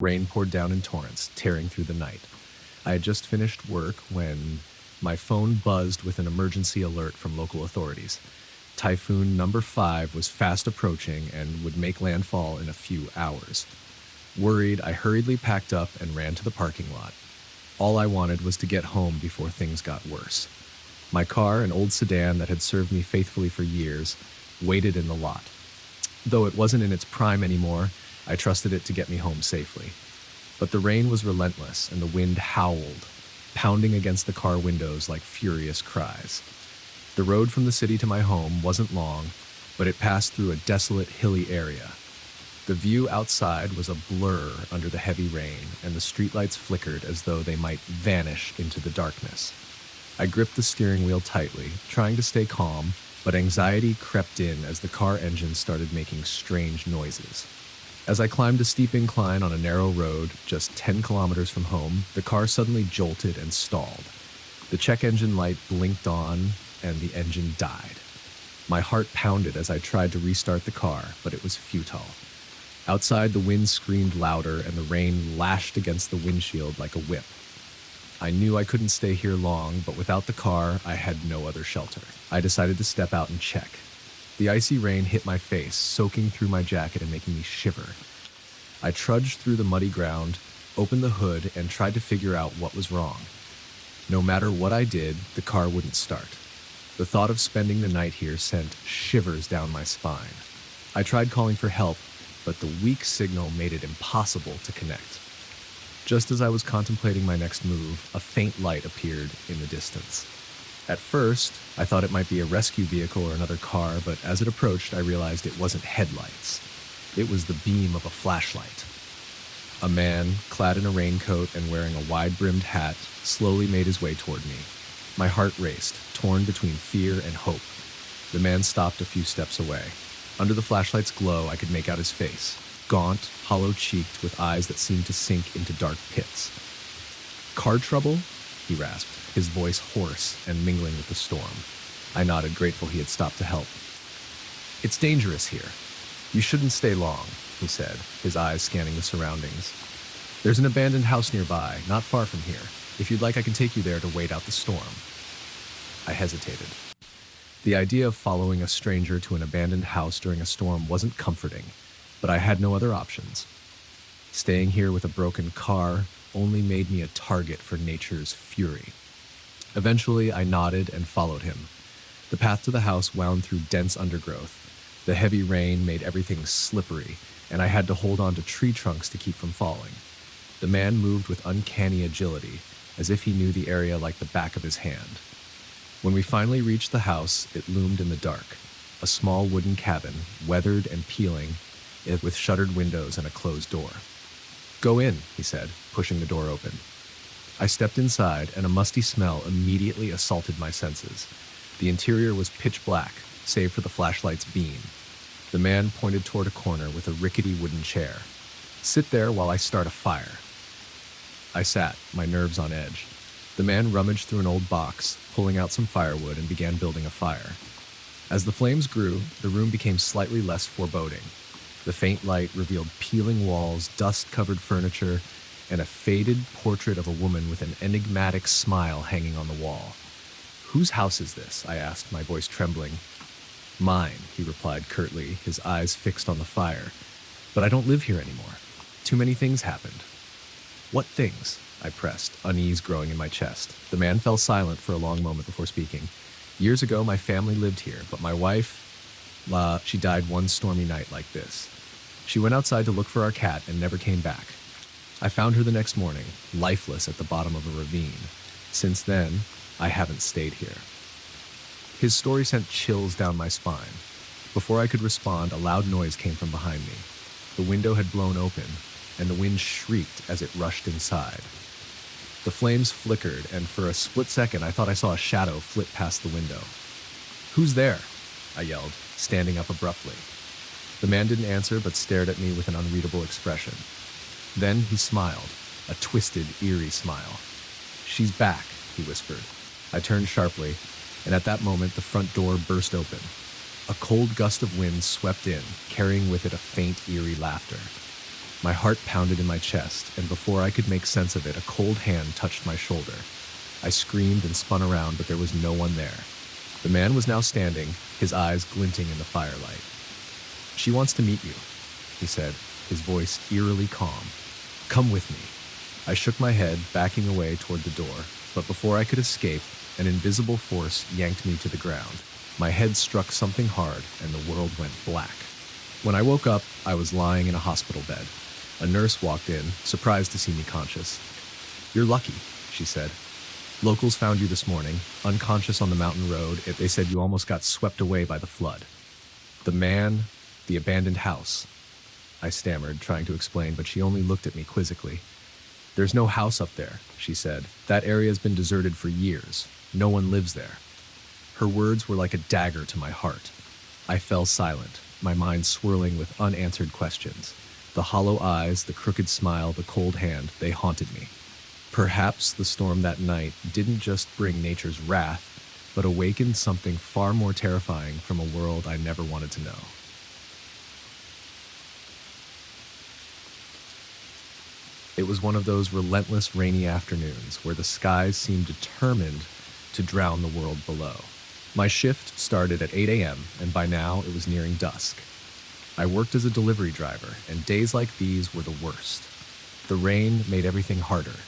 Rain poured down in torrents, tearing through the night. I had just finished work when my phone buzzed with an emergency alert from local authorities. Typhoon number 5 was fast approaching and would make landfall in a few hours. Worried, I hurriedly packed up and ran to the parking lot. All I wanted was to get home before things got worse. My car, an old sedan that had served me faithfully for years, waited in the lot. Though it wasn't in its prime anymore, I trusted it to get me home safely. But the rain was relentless and the wind howled, pounding against the car windows like furious cries. The road from the city to my home wasn't long, but it passed through a desolate, hilly area. The view outside was a blur under the heavy rain, and the streetlights flickered as though they might vanish into the darkness. I gripped the steering wheel tightly, trying to stay calm, but anxiety crept in as the car engine started making strange noises. As I climbed a steep incline on a narrow road just 10 kilometers from home, the car suddenly jolted and stalled. The check engine light blinked on, and the engine died. My heart pounded as I tried to restart the car, but it was futile. Outside, the wind screamed louder, and the rain lashed against the windshield like a whip. I knew I couldn't stay here long, but without the car, I had no other shelter. I decided to step out and check. The icy rain hit my face, soaking through my jacket and making me shiver. I trudged through the muddy ground, opened the hood, and tried to figure out what was wrong. No matter what I did, the car wouldn't start. The thought of spending the night here sent shivers down my spine. I tried calling for help, but the weak signal made it impossible to connect. Just as I was contemplating my next move, a faint light appeared in the distance. At first, I thought it might be a rescue vehicle or another car, but as it approached, I realized it wasn't headlights. It was the beam of a flashlight. A man, clad in a raincoat and wearing a wide-brimmed hat, slowly made his way toward me. My heart raced, torn between fear and hope. The man stopped a few steps away. Under the flashlight's glow, I could make out his face, gaunt, hollow-cheeked, with eyes that seemed to sink into dark pits. "Car trouble?" he rasped, his voice hoarse and mingling with the storm. I nodded, grateful he had stopped to help. "It's dangerous here. You shouldn't stay long," he said, his eyes scanning the surroundings. "There's an abandoned house nearby, not far from here. If you'd like, I can take you there to wait out the storm." I hesitated. The idea of following a stranger to an abandoned house during a storm wasn't comforting, but I had no other options. Staying here with a broken car only made me a target for nature's fury. Eventually, I nodded and followed him. The path to the house wound through dense undergrowth. The heavy rain made everything slippery, and I had to hold on to tree trunks to keep from falling. The man moved with uncanny agility, as if he knew the area like the back of his hand. When we finally reached the house, it loomed in the dark. A small wooden cabin, weathered and peeling, with shuttered windows and a closed door. "Go in," he said, pushing the door open. I stepped inside, and a musty smell immediately assaulted my senses. The interior was pitch black, save for the flashlight's beam. The man pointed toward a corner with a rickety wooden chair. "Sit there while I start a fire." I sat, my nerves on edge. The man rummaged through an old box, pulling out some firewood, and began building a fire. As the flames grew, the room became slightly less foreboding. The faint light revealed peeling walls, dust-covered furniture, and a faded portrait of a woman with an enigmatic smile hanging on the wall. "Whose house is this?" I asked, my voice trembling. "Mine," he replied curtly, his eyes fixed on the fire. "But I don't live here anymore. Too many things happened." "What things?" I pressed, unease growing in my chest. The man fell silent for a long moment before speaking. "Years ago, my family lived here, but my wife, she died one stormy night like this. She went outside to look for our cat and never came back. I found her the next morning, lifeless at the bottom of a ravine. Since then, I haven't stayed here." His story sent chills down my spine. Before I could respond, a loud noise came from behind me. The window had blown open, and the wind shrieked as it rushed inside. The flames flickered, and for a split second, I thought I saw a shadow flit past the window. "Who's there?" I yelled, standing up abruptly. The man didn't answer, but stared at me with an unreadable expression. Then he smiled, a twisted, eerie smile. "She's back," he whispered. I turned sharply, and at that moment, the front door burst open. A cold gust of wind swept in, carrying with it a faint, eerie laughter. My heart pounded in my chest, and before I could make sense of it, a cold hand touched my shoulder. I screamed and spun around, but there was no one there. The man was now standing, his eyes glinting in the firelight. "She wants to meet you," he said, his voice eerily calm. "Come with me." I shook my head, backing away toward the door, but before I could escape, an invisible force yanked me to the ground. My head struck something hard, and the world went black. When I woke up, I was lying in a hospital bed. A nurse walked in, surprised to see me conscious. "You're lucky," she said. "Locals found you this morning, unconscious on the mountain road. They said you almost got swept away by the flood." "The man, the abandoned house," I stammered, trying to explain, but she only looked at me quizzically. "There's no house up there," she said. "That area's been deserted for years. No one lives there." Her words were like a dagger to my heart. I fell silent, my mind swirling with unanswered questions. The hollow eyes, the crooked smile, the cold hand, they haunted me. Perhaps the storm that night didn't just bring nature's wrath, but awakened something far more terrifying from a world I never wanted to know. It was one of those relentless rainy afternoons where the skies seemed determined to drown the world below. My shift started at 8 a.m., and by now it was nearing dusk. I worked as a delivery driver, and days like these were the worst. The rain made everything harder.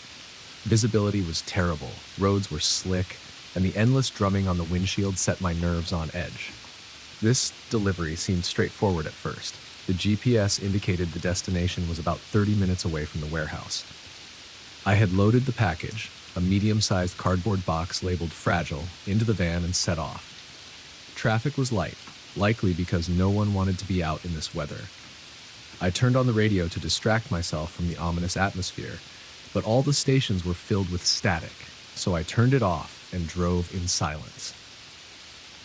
Visibility was terrible, roads were slick, and the endless drumming on the windshield set my nerves on edge. This delivery seemed straightforward at first. The GPS indicated the destination was about 30 minutes away from the warehouse. I had loaded the package, a medium-sized cardboard box labeled fragile, into the van and set off. Traffic was light, likely because no one wanted to be out in this weather. I turned on the radio to distract myself from the ominous atmosphere, but all the stations were filled with static, so I turned it off and drove in silence.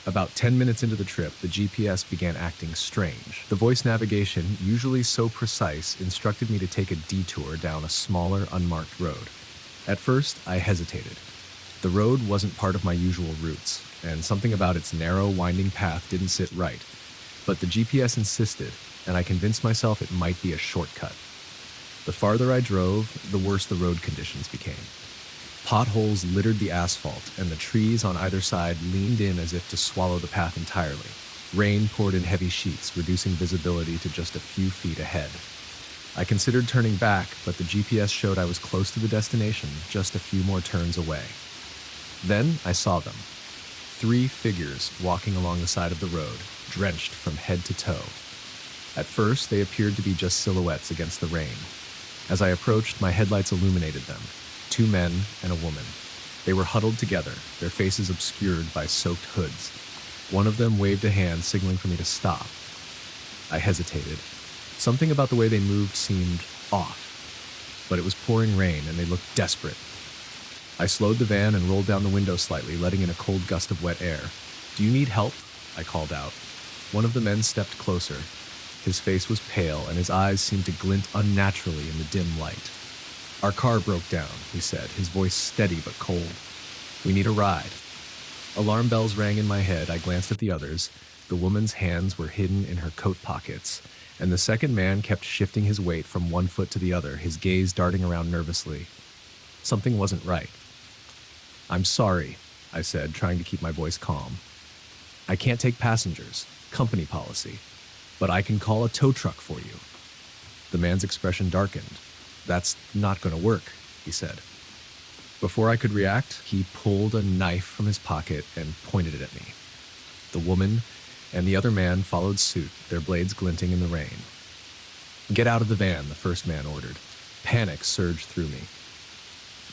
About 10 minutes into the trip, the GPS began acting strange. The voice navigation, usually so precise, instructed me to take a detour down a smaller, unmarked road. At first, I hesitated. The road wasn't part of my usual routes, and something about its narrow, winding path didn't sit right. But the GPS insisted, and I convinced myself it might be a shortcut. The farther I drove, the worse the road conditions became. Potholes littered the asphalt, and the trees on either side leaned in as if to swallow the path entirely. Rain poured in heavy sheets, reducing visibility to just a few feet ahead. I considered turning back, but the GPS showed I was close to the destination, just a few more turns away. Then I saw them. 3 figures walking along the side of the road, drenched from head to toe. At first, they appeared to be just silhouettes against the rain. As I approached, my headlights illuminated them. 2 men and a woman. They were huddled together, their faces obscured by soaked hoods. One of them waved a hand, signaling for me to stop. I hesitated. Something about the way they moved seemed off. But it was pouring rain, and they looked desperate. I slowed the van and rolled down the window slightly, letting in a cold gust of wet air. "Do you need help?" I called out. One of the men stepped closer. His face was pale, and his eyes seemed to glint unnaturally in the dim light. "Our car broke down," he said, his voice steady but cold. "We need a ride." Alarm bells rang in my head. I glanced at the others. The woman's hands were hidden in her coat pockets, and the second man kept shifting his weight from one foot to the other, his gaze darting around nervously. Something wasn't right. "I'm sorry," I said, trying to keep my voice calm. "I can't take passengers, company policy, but I can call a tow truck for you." The man's expression darkened. "That's not going to work," he said. Before I could react, he pulled a knife from his pocket and pointed it at me. The woman and the other man followed suit, their blades glinting in the rain. "Get out of the van," the first man ordered. Panic surged through me.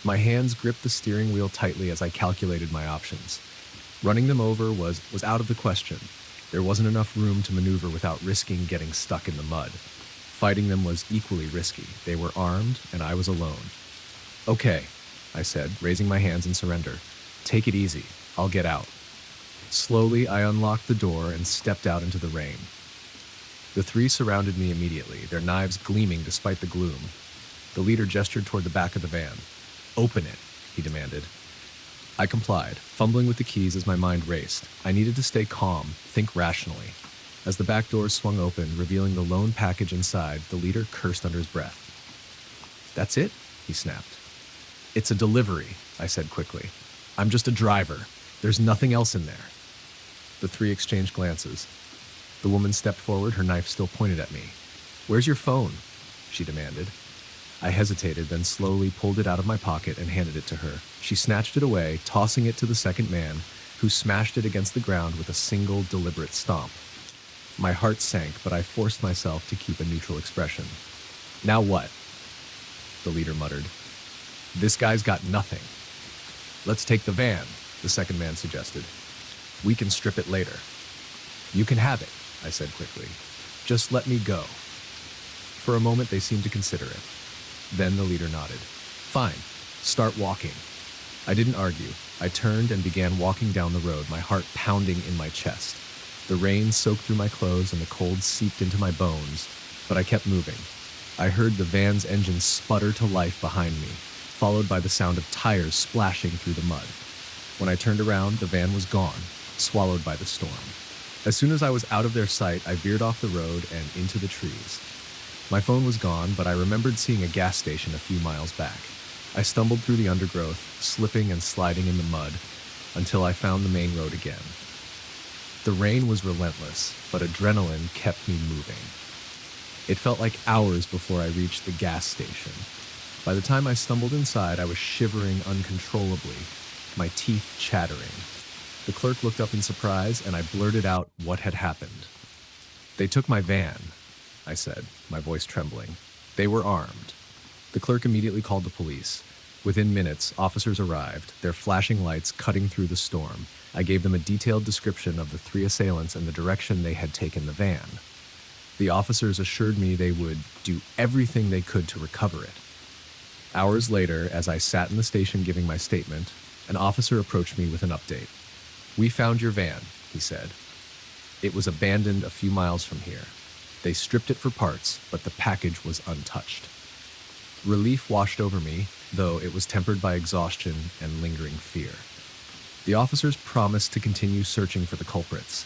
My hands gripped the steering wheel tightly as I calculated my options. Running them over was out of the question. There wasn't enough room to maneuver without risking getting stuck in the mud. Fighting them was equally risky. They were armed, and I was alone. "Okay," I said, raising my hands in surrender. "Take it easy. I'll get out." Slowly, I unlocked the door and stepped out into the rain. The 3 surrounded me immediately, their knives gleaming despite the gloom. The leader gestured toward the back of the van. "Open it," he demanded. I complied, fumbling with the keys as my mind raced. I needed to stay calm, think rationally. As the back door swung open, revealing the lone package inside, the leader cursed under his breath. "That's it?" he snapped. "It's a delivery," I said quickly. "I'm just a driver. There's nothing else in there." The three exchanged glances. The woman stepped forward, her knife still pointed at me. "Where's your phone?" she demanded. I hesitated, then slowly pulled it out of my pocket and handed it to her. She snatched it away, tossing it to the second man, who smashed it against the ground with a single deliberate stomp. My heart sank, but I forced myself to keep a neutral expression. "Now what?" the leader muttered. "This guy's got nothing." "Let's take the van," the second man suggested. "We can strip it later." "You can have it," I said quickly. "Just let me go." For a moment, they seemed to consider it. Then the leader nodded. "Fine, start walking." I didn't argue. I turned and began walking down the road, my heart pounding in my chest. The rain soaked through my clothes and the cold seeped into my bones, but I kept moving. I heard the van's engine sputter to life behind me, followed by the sound of tires splashing through the mud. When I turned around, the van was gone, swallowed by the storm. As soon as I was out of their sight, I veered off the road and into the trees. My phone was gone, but I remembered seeing a gas station a few miles back. I stumbled through the undergrowth, slipping and sliding in the mud, until I found the main road again. The rain was relentless, but adrenaline kept me moving. It felt like hours before I reached the gas station. By the time I stumbled inside, I was shivering uncontrollably, my teeth chattering. The clerk looked up in surprise, and I blurted out what had happened. "They took my van," I said, my voice trembling. "They were armed." The clerk immediately called the police. Within minutes, officers arrived, their flashing lights cutting through the storm. I gave them a detailed description of the three assailants and the direction they had taken the van. The officers assured me they would do everything they could to recover it. Hours later, as I sat in the station giving my statement, an officer approached me with an update. "We found your van," he said. "It was abandoned a few miles from here. They stripped it for parts, but the package was untouched." Relief washed over me, though it was tempered by exhaustion and lingering fear. The officers promised to continue searching for the culprits,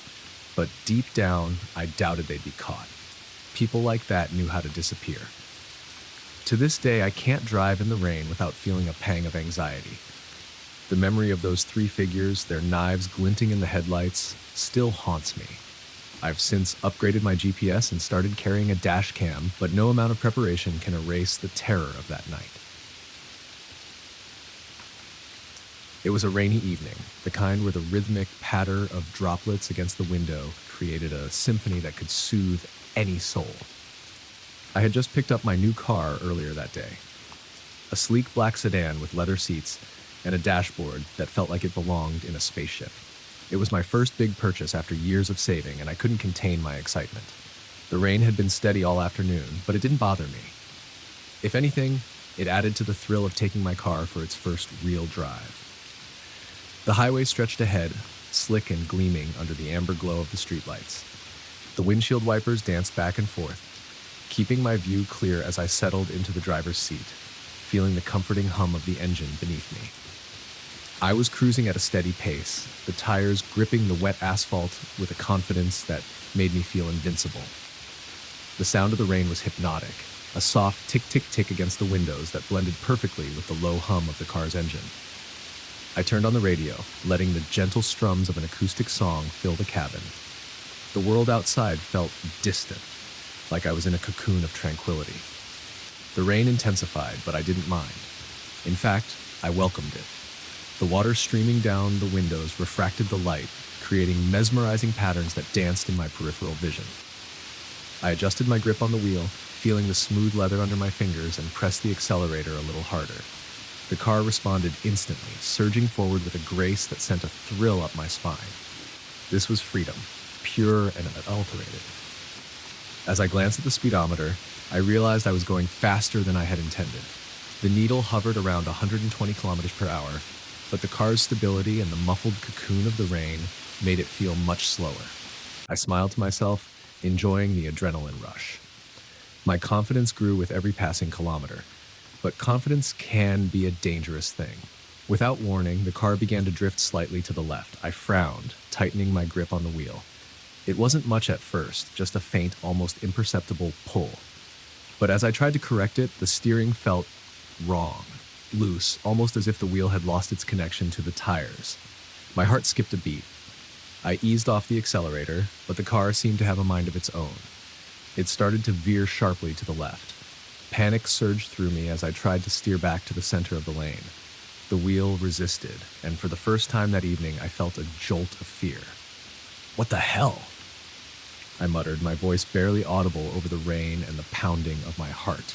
but deep down, I doubted they'd be caught. People like that knew how to disappear. To this day, I can't drive in the rain without feeling a pang of anxiety. The memory of those three figures, their knives glinting in the headlights, still haunts me. I've since upgraded my GPS and started carrying a dash cam, but no amount of preparation can erase the terror of that night. It was a rainy evening, the kind where the rhythmic patter of droplets against the window created a symphony that could soothe any soul. I had just picked up my new car earlier that day. A sleek black sedan with leather seats and a dashboard that felt like it belonged in a spaceship. It was my first big purchase after years of saving, and I couldn't contain my excitement. The rain had been steady all afternoon, but it didn't bother me. If anything, it added to the thrill of taking my car for its first real drive. The highway stretched ahead, slick and gleaming under the amber glow of the streetlights. The windshield wipers danced back and forth, keeping my view clear as I settled into the driver's seat, feeling the comforting hum of the engine beneath me. I was cruising at a steady pace, the tires gripping the wet asphalt with a confidence that made me feel invincible. The sound of the rain was hypnotic, a soft tick-tick-tick against the windows that blended perfectly with the low hum of the car's engine. I turned on the radio, letting the gentle strums of an acoustic song fill the cabin. The world outside felt distant, like I was in a cocoon of tranquility. The rain intensified, but I didn't mind. In fact, I welcomed it. The water streaming down the windows refracted the light, creating mesmerizing patterns that danced in my peripheral vision. I adjusted my grip on the wheel, feeling the smooth leather under my fingers, and pressed the accelerator a little harder. The car responded instantly, surging forward with a grace that sent a thrill up my spine. This was freedom, pure and unadulterated. As I glanced at the speedometer, I realized I was going faster than I had intended. The needle hovered around 120 kilometers per hour, but the car's stability and the muffled cocoon of the rain made it feel much slower. I smiled to myself, enjoying the adrenaline rush. My confidence grew with every passing kilometer, but confidence can be a dangerous thing. Without warning, the car began to drift slightly to the left. I frowned, tightening my grip on the wheel. It wasn't much at first, just a faint, almost imperceptible pull. But as I tried to correct it, the steering felt wrong, loose, almost as if the wheel had lost its connection to the tires. My heart skipped a beat. I eased off the accelerator, but the car seemed to have a mind of its own. It started to veer sharply to the left. Panic surged through me as I tried to steer back to the center of the lane. The wheel resisted, and for the first time that evening, I felt a jolt of fear. "What the hell?" I muttered, my voice barely audible over the rain and the pounding of my heart.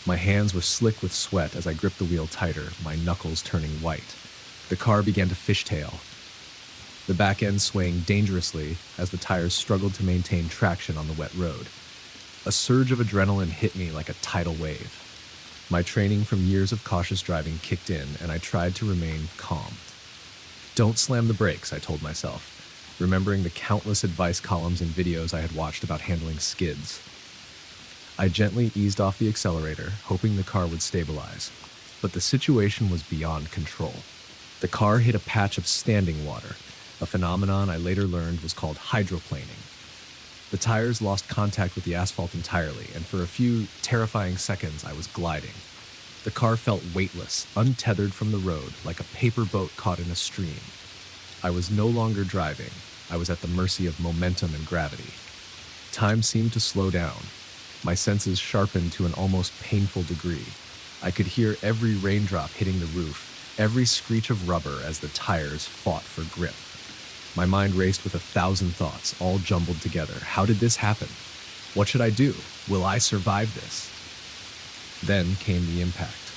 My hands were slick with sweat as I gripped the wheel tighter, my knuckles turning white. The car began to fishtail, the back end swaying dangerously as the tires struggled to maintain traction on the wet road. A surge of adrenaline hit me like a tidal wave. My training from years of cautious driving kicked in, and I tried to remain calm. "Don't slam the brakes," I told myself, remembering the countless advice columns and videos I had watched about handling skids. I gently eased off the accelerator, hoping the car would stabilize, but the situation was beyond control. The car hit a patch of standing water, a phenomenon I later learned was called hydroplaning. The tires lost contact with the asphalt entirely, and for a few terrifying seconds I was gliding. The car felt weightless, untethered from the road, like a paper boat caught in a stream. I was no longer driving. I was at the mercy of momentum and gravity. Time seemed to slow down. My senses sharpened to an almost painful degree. I could hear every raindrop hitting the roof, every screech of rubber as the tires fought for grip. My mind raced with 1,000 thoughts, all jumbled together. How did this happen? What should I do? Will I survive this? Then came the impact.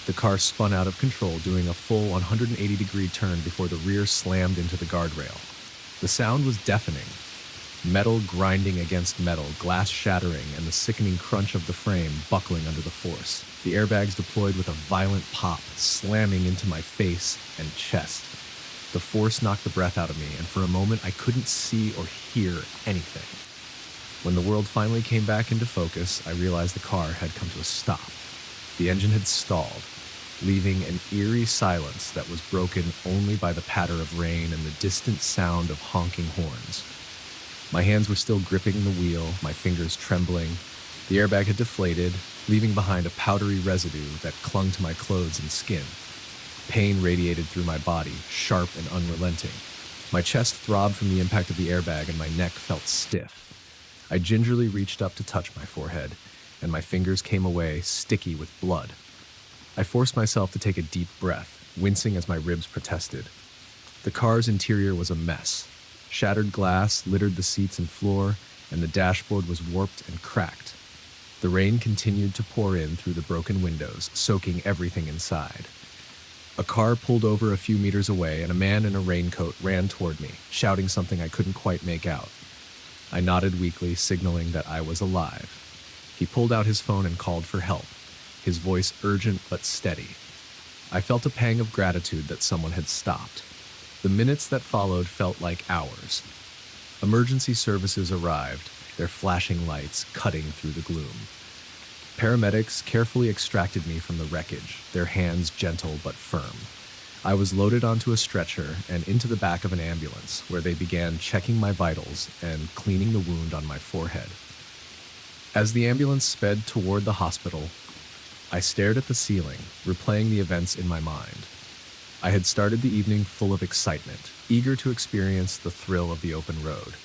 The car spun out of control, doing a full 180-degree turn before the rear slammed into the guardrail. The sound was deafening. Metal grinding against metal, glass shattering, and the sickening crunch of the frame buckling under the force. The airbags deployed with a violent pop, slamming into my face and chest. The force knocked the breath out of me, and for a moment I couldn't see or hear anything. When the world finally came back into focus, I realized the car had come to a stop. The engine had stalled, leaving an eerie silence that was broken only by the patter of rain and the distant sound of honking horns. My hands were still gripping the wheel, my fingers trembling. The airbag had deflated, leaving behind a powdery residue that clung to my clothes and skin. Pain radiated through my body, sharp and unrelenting. My chest throbbed from the impact of the airbag, and my neck felt stiff. I gingerly reached up to touch my forehead, and my fingers came away sticky with blood. I forced myself to take a deep breath, wincing as my ribs protested. The car's interior was a mess. Shattered glass littered the seats and floor, and the dashboard was warped and cracked. The rain continued to pour in through the broken windows, soaking everything inside. A car pulled over a few meters away, and a man in a raincoat ran toward me, shouting something I couldn't quite make out. I nodded weakly, signaling that I was alive. He pulled out his phone and called for help, his voice urgent but steady. I felt a pang of gratitude that someone had stopped. The minutes that followed felt like hours. Emergency services arrived, their flashing lights cutting through the gloom. Paramedics carefully extracted me from the wreckage, their hands gentle but firm. I was loaded onto a stretcher and into the back of an ambulance, where they began checking my vitals and cleaning the wound on my forehead. As the ambulance sped toward the hospital, I stared at the ceiling, replaying the events in my mind. I had started the evening full of excitement, eager to experience the thrill of the open road.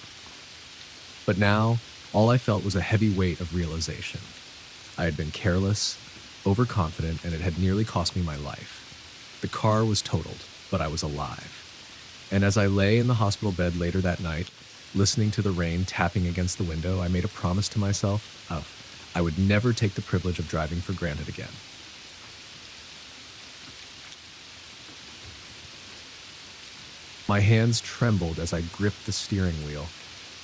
But now, all I felt was a heavy weight of realization. I had been careless, overconfident, and it had nearly cost me my life. The car was totaled, but I was alive. And as I lay in the hospital bed later that night, listening to the rain tapping against the window, I made a promise to myself I would never take the privilege of driving for granted again. My hands trembled as I gripped the steering wheel,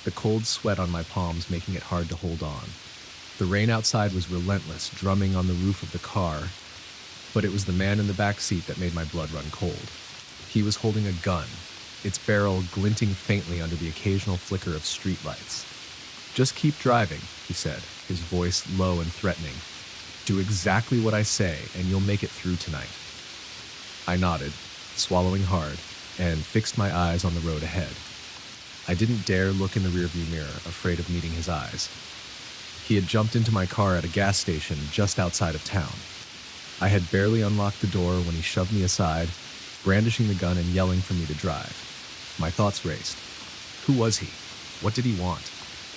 the cold sweat on my palms making it hard to hold on. The rain outside was relentless, drumming on the roof of the car, but it was the man in the back seat that made my blood run cold. He was holding a gun, its barrel glinting faintly under the occasional flicker of streetlights. "Just keep driving," he said, his voice low and threatening. "Do exactly what I say, and you'll make it through tonight." I nodded, swallowing hard, and fixed my eyes on the road ahead. I didn't dare look in the rearview mirror, afraid of meeting his eyes. He had jumped into my car at a gas station just outside of town. I had barely unlocked the door when he shoved me aside, brandishing the gun and yelling for me to drive. My thoughts raced. Who was he? What did he want?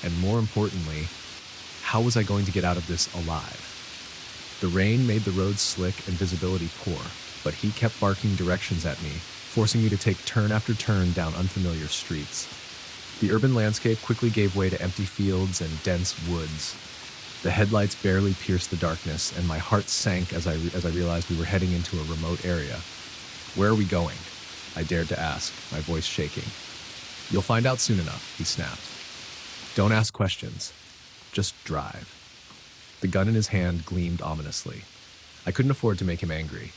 And more importantly, how was I going to get out of this alive? The rain made the roads slick and visibility poor, but he kept barking directions at me, forcing me to take turn after turn down unfamiliar streets. The urban landscape quickly gave way to empty fields and dense woods. The headlights barely pierced the darkness, and my heart sank as I realized we were heading into a remote area. Where are we going? I dared to ask, my voice shaking. You'll find out soon enough, he snapped. Don't ask questions. Just drive. The gun in his hand gleamed ominously. I couldn't afford to make him angry.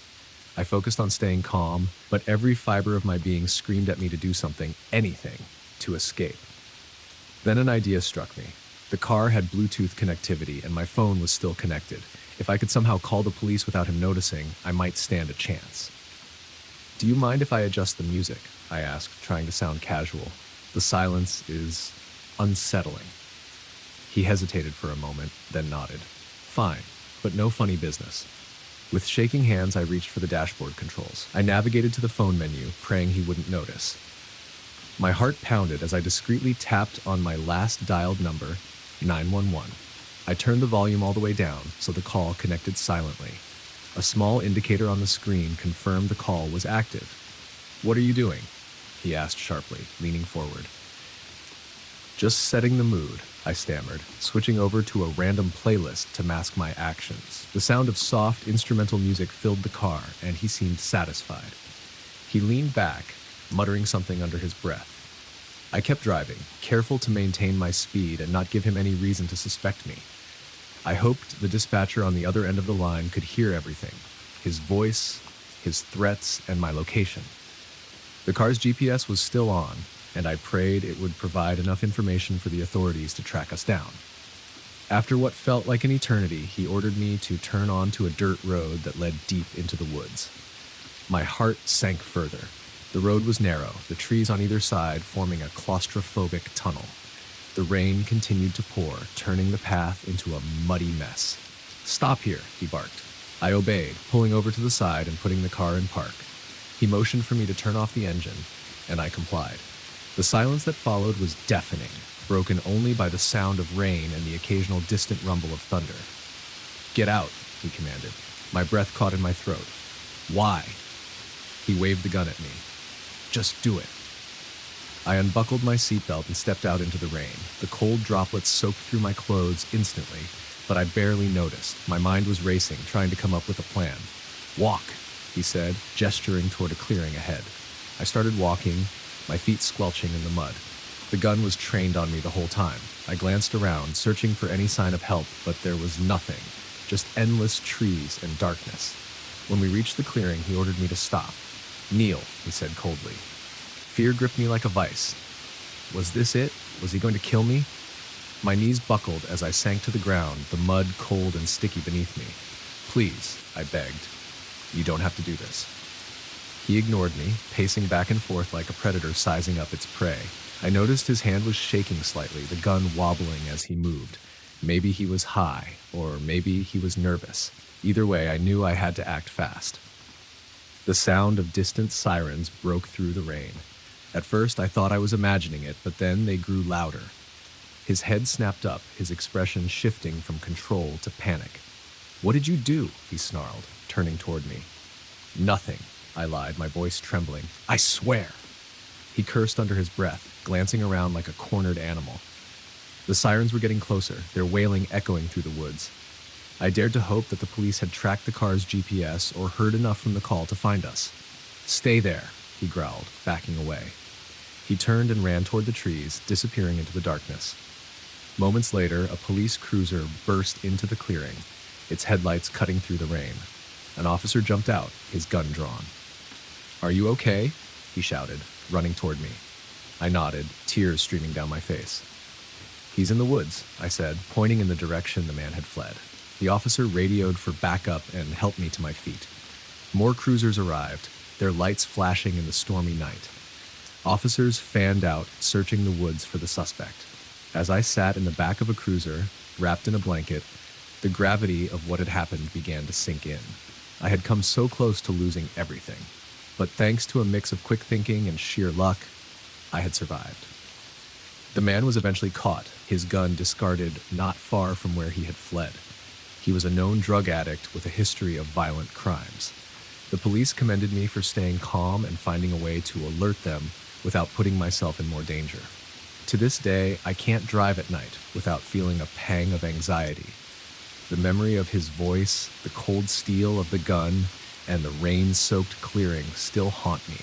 I focused on staying calm, but every fiber of my being screamed at me to do something, anything, to escape. Then an idea struck me. The car had Bluetooth connectivity and my phone was still connected. If I could somehow call the police without him noticing, I might stand a chance. Do you mind if I adjust the music? I asked, trying to sound casual. The silence is unsettling. He hesitated for a moment, then nodded. Fine, but no funny business. With shaking hands, I reached for the dashboard controls. I navigated to the phone menu, praying he wouldn't notice. My heart pounded as I discreetly tapped on my last dialed number, 911. I turned the volume all the way down so the call connected silently. A small indicator on the screen confirmed the call was active. What are you doing? He asked sharply, leaning forward. Just setting the mood, I stammered, switching over to a random playlist to mask my actions. The sound of soft instrumental music filled the car, and he seemed satisfied. He leaned back, muttering something under his breath. I kept driving, careful to maintain my speed and not give him any reason to suspect me. I hoped the dispatcher on the other end of the line could hear everything, his voice, his threats, and my location. The car's GPS was still on, and I prayed it would provide enough information for the authorities to track us down. After what felt like an eternity, he ordered me to turn onto a dirt road that led deep into the woods. My heart sank further. The road was narrow, the trees on either side forming a claustrophobic tunnel. The rain continued to pour, turning the path into a muddy mess. Stop here, he barked. I obeyed, pulling over to the side and putting the car in park. He motioned for me to turn off the engine, and I complied. The silence that followed was deafening, broken only by the sound of rain and the occasional distant rumble of thunder. Get out, he commanded. My breath caught in my throat. Why? He waved the gun at me. Just do it. I unbuckled my seatbelt and stepped out into the rain. The cold droplets soaked through my clothes instantly, but I barely noticed. My mind was racing, trying to come up with a plan. Walk, he said, gesturing toward a clearing ahead. I started walking, my feet squelching in the mud. The gun was trained on me the whole time. I glanced around, searching for any sign of help, but there was nothing, just endless trees and darkness. When we reached the clearing, he ordered me to stop. Kneel, he said coldly. Fear gripped me like a vice. Was this it? Was he going to kill me? My knees buckled as I sank to the ground, the mud cold and sticky beneath me. Please, I begged. You don't have to do this. He ignored me, pacing back and forth like a predator sizing up its prey. I noticed his hand was shaking slightly, the gun wobbling as he moved. Maybe he was high, or maybe he was nervous. Either way, I knew I had to act fast. The sound of distant sirens broke through the rain. At first, I thought I was imagining it, but then they grew louder. His head snapped up, his expression shifting from control to panic. What did you do? He snarled, turning toward me. Nothing, I lied, my voice trembling. I swear. He cursed under his breath, glancing around like a cornered animal. The sirens were getting closer, their wailing echoing through the woods. I dared to hope that the police had tracked the car's GPS or heard enough from the call to find us. Stay there, he growled, backing away. He turned and ran toward the trees, disappearing into the darkness. Moments later, a police cruiser burst into the clearing, its headlights cutting through the rain. An officer jumped out, his gun drawn. Are you okay? He shouted, running toward me. I nodded, tears streaming down my face. He's in the woods, I said, pointing in the direction the man had fled. The officer radioed for backup and helped me to my feet. More cruisers arrived, their lights flashing in the stormy night. Officers fanned out, searching the woods for the suspect. As I sat in the back of a cruiser, wrapped in a blanket, the gravity of what had happened began to sink in. I had come so close to losing everything, but thanks to a mix of quick thinking and sheer luck, I had survived. The man was eventually caught, his gun discarded not far from where he had fled. He was a known drug addict with a history of violent crimes. The police commended me for staying calm and finding a way to alert them without putting myself in more danger. To this day, I can't drive at night without feeling a pang of anxiety. The memory of his voice, the cold steel of the gun, and the rain-soaked clearing still haunt me.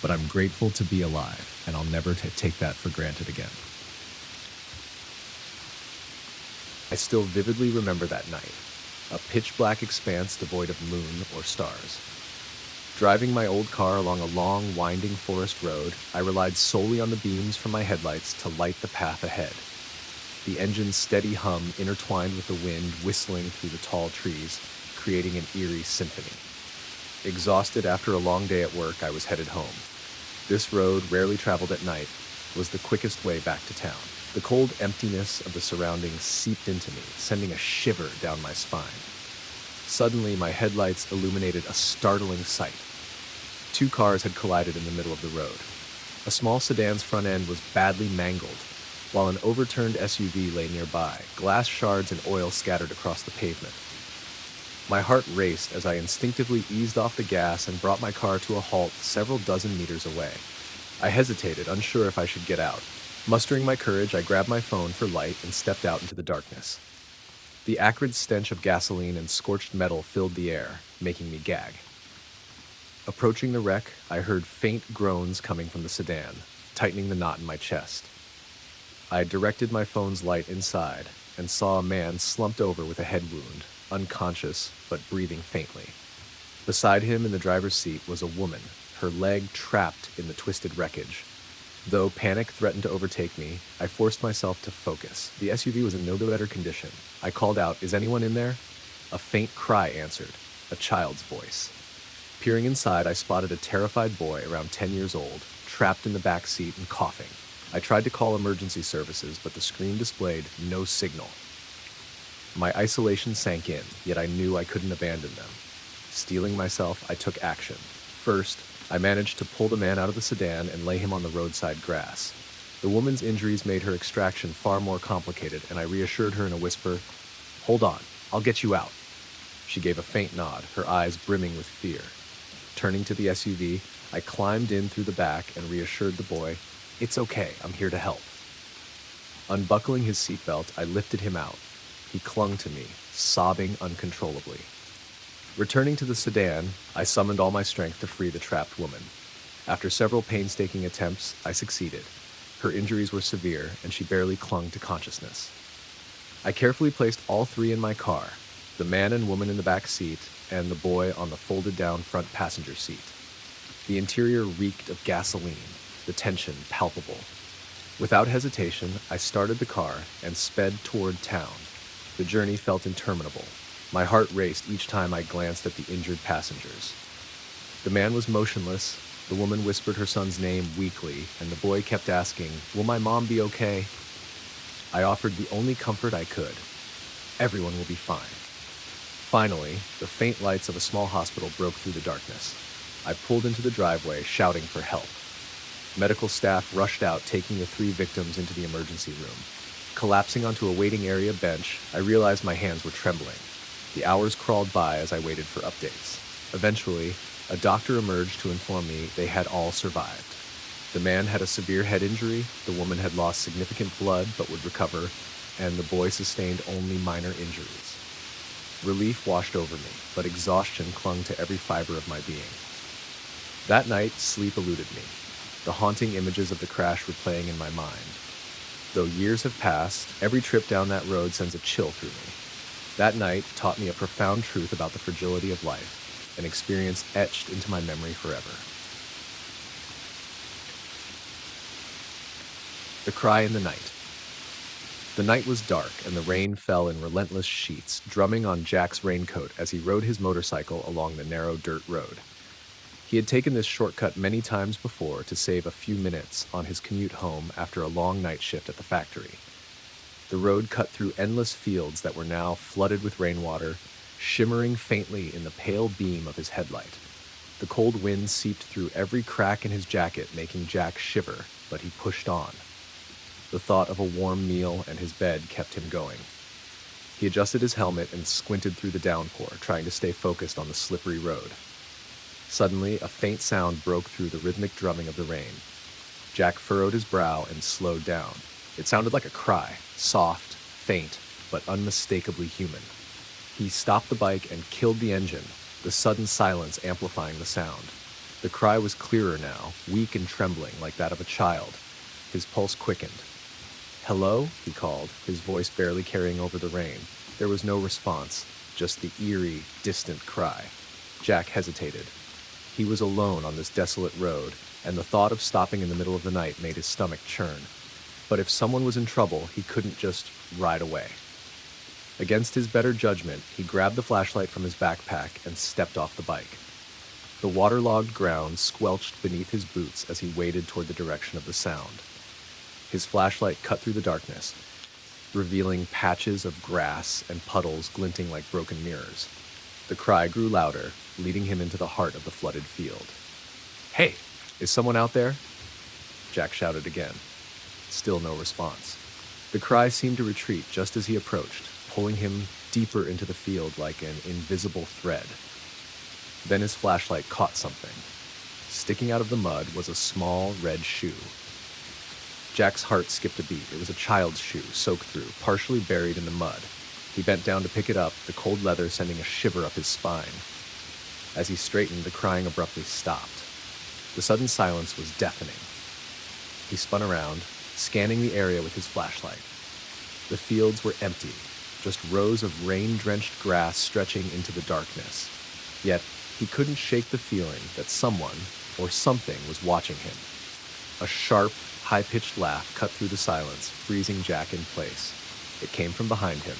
But I'm grateful to be alive, and I'll never take that for granted again. I still vividly remember that night, a pitch-black expanse devoid of moon or stars. Driving my old car along a long, winding forest road, I relied solely on the beams from my headlights to light the path ahead. The engine's steady hum intertwined with the wind whistling through the tall trees, creating an eerie symphony. Exhausted after a long day at work, I was headed home. This road, rarely traveled at night, was the quickest way back to town. The cold emptiness of the surroundings seeped into me, sending a shiver down my spine. Suddenly, my headlights illuminated a startling sight. 2 cars had collided in the middle of the road. A small sedan's front end was badly mangled, while an overturned SUV lay nearby, glass shards and oil scattered across the pavement. My heart raced as I instinctively eased off the gas and brought my car to a halt several dozen meters away. I hesitated, unsure if I should get out. Mustering my courage, I grabbed my phone for light and stepped out into the darkness. The acrid stench of gasoline and scorched metal filled the air, making me gag. Approaching the wreck, I heard faint groans coming from the sedan, tightening the knot in my chest. I directed my phone's light inside and saw a man slumped over with a head wound, unconscious but breathing faintly. Beside him in the driver's seat was a woman, her leg trapped in the twisted wreckage. Though panic threatened to overtake me, I forced myself to focus. The SUV was in no better condition. I called out, "Is anyone in there?" A faint cry answered, a child's voice. Peering inside, I spotted a terrified boy around 10 years old, trapped in the back seat and coughing. I tried to call emergency services, but the screen displayed no signal. My isolation sank in, yet I knew I couldn't abandon them. Steeling myself, I took action. First, I managed to pull the man out of the sedan and lay him on the roadside grass. The woman's injuries made her extraction far more complicated, and I reassured her in a whisper, "Hold on, I'll get you out." She gave a faint nod, her eyes brimming with fear. Turning to the SUV, I climbed in through the back and reassured the boy, "It's okay, I'm here to help." Unbuckling his seatbelt, I lifted him out. He clung to me, sobbing uncontrollably. Returning to the sedan, I summoned all my strength to free the trapped woman. After several painstaking attempts, I succeeded. Her injuries were severe, and she barely clung to consciousness. I carefully placed all 3 in my car, the man and woman in the back seat, and the boy on the folded-down front passenger seat. The interior reeked of gasoline, the tension palpable. Without hesitation, I started the car and sped toward town. The journey felt interminable. My heart raced each time I glanced at the injured passengers. The man was motionless, the woman whispered her son's name weakly, and the boy kept asking, "Will my mom be okay?" I offered the only comfort I could. "Everyone will be fine." Finally, the faint lights of a small hospital broke through the darkness. I pulled into the driveway, shouting for help. Medical staff rushed out, taking the 3 victims into the emergency room. Collapsing onto a waiting area bench, I realized my hands were trembling. The hours crawled by as I waited for updates. Eventually, a doctor emerged to inform me they had all survived. The man had a severe head injury, the woman had lost significant blood but would recover, and the boy sustained only minor injuries. Relief washed over me, but exhaustion clung to every fiber of my being. That night, sleep eluded me, the haunting images of the crash replaying in my mind. Though years have passed, every trip down that road sends a chill through me. That night taught me a profound truth about the fragility of life, an experience etched into my memory forever. The cry in the night. The night was dark, and the rain fell in relentless sheets, drumming on Jack's raincoat as he rode his motorcycle along the narrow dirt road. He had taken this shortcut many times before to save a few minutes on his commute home after a long night shift at the factory. The road cut through endless fields that were now flooded with rainwater, shimmering faintly in the pale beam of his headlight. The cold wind seeped through every crack in his jacket, making Jack shiver, but he pushed on. The thought of a warm meal and his bed kept him going. He adjusted his helmet and squinted through the downpour, trying to stay focused on the slippery road. Suddenly, a faint sound broke through the rhythmic drumming of the rain. Jack furrowed his brow and slowed down. It sounded like a cry, soft, faint, but unmistakably human. He stopped the bike and killed the engine, the sudden silence amplifying the sound. The cry was clearer now, weak and trembling like that of a child. His pulse quickened. "Hello?" he called, his voice barely carrying over the rain. There was no response, just the eerie, distant cry. Jack hesitated. He was alone on this desolate road, and the thought of stopping in the middle of the night made his stomach churn. But if someone was in trouble, he couldn't just ride away. Against his better judgment, he grabbed the flashlight from his backpack and stepped off the bike. The waterlogged ground squelched beneath his boots as he waded toward the direction of the sound. His flashlight cut through the darkness, revealing patches of grass and puddles glinting like broken mirrors. The cry grew louder, leading him into the heart of the flooded field. "Hey, is someone out there?" Jack shouted again. Still no response. The cry seemed to retreat just as he approached, pulling him deeper into the field like an invisible thread. Then his flashlight caught something. Sticking out of the mud was a small red shoe. Jack's heart skipped a beat. It was a child's shoe, soaked through, partially buried in the mud. He bent down to pick it up, the cold leather sending a shiver up his spine. As he straightened, the crying abruptly stopped. The sudden silence was deafening. He spun around, scanning the area with his flashlight. The fields were empty, just rows of rain-drenched grass stretching into the darkness. Yet, he couldn't shake the feeling that someone or something was watching him. A sharp, high-pitched laugh cut through the silence, freezing Jack in place. It came from behind him.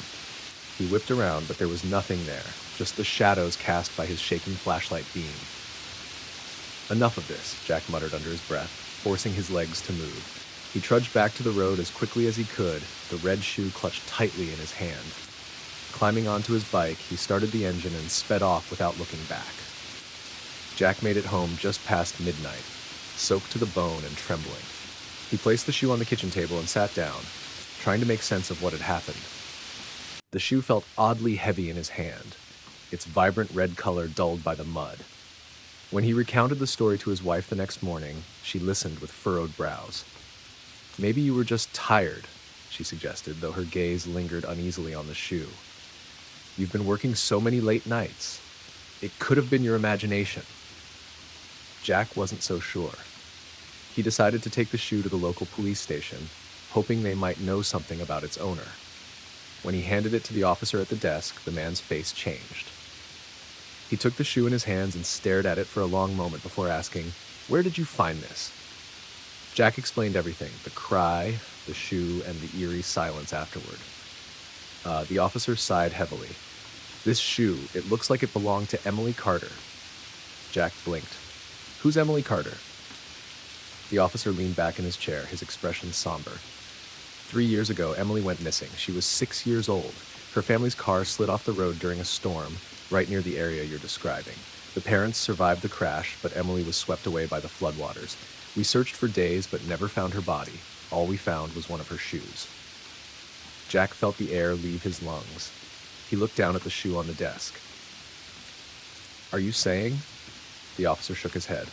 He whipped around, but there was nothing there, just the shadows cast by his shaking flashlight beam. "Enough of this," Jack muttered under his breath, forcing his legs to move. He trudged back to the road as quickly as he could, the red shoe clutched tightly in his hand. Climbing onto his bike, he started the engine and sped off without looking back. Jack made it home just past midnight, soaked to the bone and trembling. He placed the shoe on the kitchen table and sat down, trying to make sense of what had happened. The shoe felt oddly heavy in his hand, its vibrant red color dulled by the mud. When he recounted the story to his wife the next morning, she listened with furrowed brows. "Maybe you were just tired," she suggested, though her gaze lingered uneasily on the shoe. "You've been working so many late nights. It could have been your imagination." Jack wasn't so sure. He decided to take the shoe to the local police station, hoping they might know something about its owner. When he handed it to the officer at the desk, the man's face changed. He took the shoe in his hands and stared at it for a long moment before asking, "Where did you find this?" Jack explained everything, the cry, the shoe, and the eerie silence afterward. The officer sighed heavily. "This shoe, it looks like it belonged to Emily Carter." Jack blinked. "Who's Emily Carter?" The officer leaned back in his chair, his expression somber. 3 years ago, Emily went missing. She was 6 years old. Her family's car slid off the road during a storm, right near the area you're describing. The parents survived the crash, but Emily was swept away by the floodwaters. We searched for days, but never found her body. All we found was one of her shoes. Jack felt the air leave his lungs. He looked down at the shoe on the desk. "Are you saying?" The officer shook his head.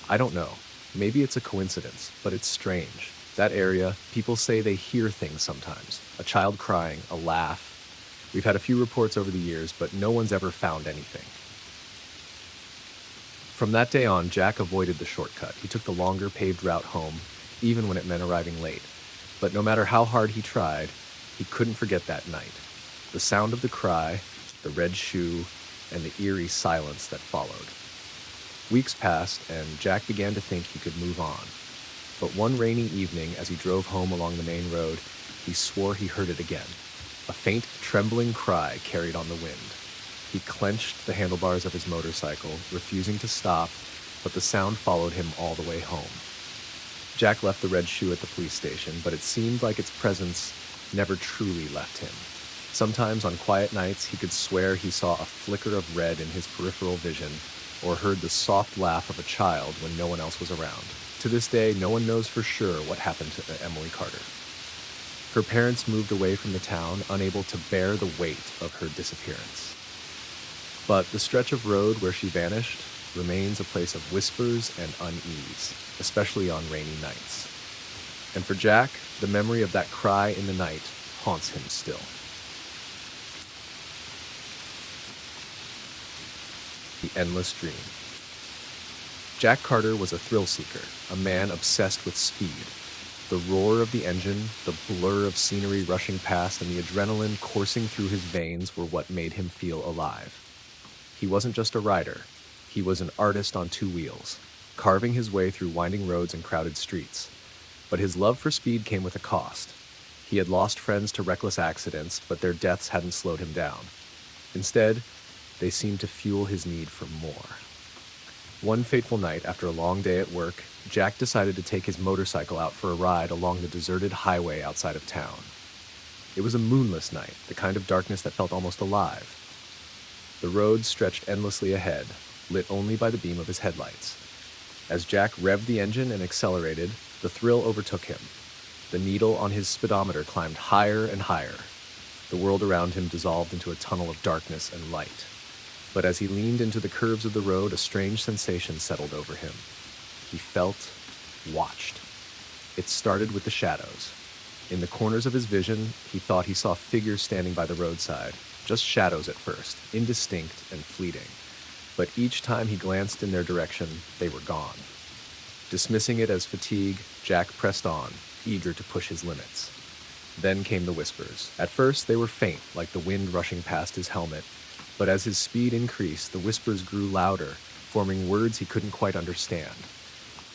"I don't know. Maybe it's a coincidence, but it's strange. That area, people say they hear things sometimes. A child crying, a laugh. We've had a few reports over the years, but no one's ever found anything." From that day on, Jack avoided the shortcut. He took the longer paved route home, even when it meant arriving late. But no matter how hard he tried, he couldn't forget that night. The sound of the cry, the red shoe, and the eerie silence that followed. Weeks passed, and Jack began to think he could move on. But one rainy evening, as he drove home along the main road, he swore he heard it again. A faint, trembling cry carried on the wind. He clenched the handlebars of his motorcycle, refusing to stop, but the sound followed him all the way home. Jack left the red shoe at the police station, but it seemed like its presence never truly left him. Sometimes on quiet nights, he could swear he saw a flicker of red in his peripheral vision, or heard the soft laugh of a child when no one else was around. To this day, no one knows for sure what happened to Emily Carter. Her parents moved away from the town, unable to bear the weight of her disappearance. But the stretch of road where she vanished remains a place of whispers and unease, especially on rainy nights. And for Jack, the memory of that cry in the night haunts him still. The Endless Dream. Jack Carter was a thrill seeker, a man obsessed with speed. The roar of the engine, the blur of scenery rushing past, and the adrenaline coursing through his veins were what made him feel alive. He wasn't just a rider. He was an artist on two wheels, carving his way through winding roads and crowded streets. But his love for speed came with a cost. He had lost friends to reckless accidents, but their deaths hadn't slowed him down. Instead, they seemed to fuel his need for more. One fateful night, after a long day at work, Jack decided to take his motorcycle out for a ride along the deserted highway outside of town. It was a moonless night, the kind of darkness that felt almost alive. The road stretched endlessly ahead, lit only by the beam of his headlights. As Jack revved the engine and accelerated, the thrill overtook him. The needle on his speedometer climbed higher and higher. The world around him dissolved into a tunnel of darkness and light. But as he leaned into the curves of the road, a strange sensation settled over him. He felt watched. It started with the shadows. In the corners of his vision, he thought he saw figures standing by the roadside, just shadows at first, indistinct and fleeting. But each time he glanced in their direction, they were gone. Dismissing it as fatigue, Jack pressed on, eager to push his limits. Then came the whispers. At first, they were faint, like the wind rushing past his helmet. But as his speed increased, the whispers grew louder, forming words he couldn't quite understand.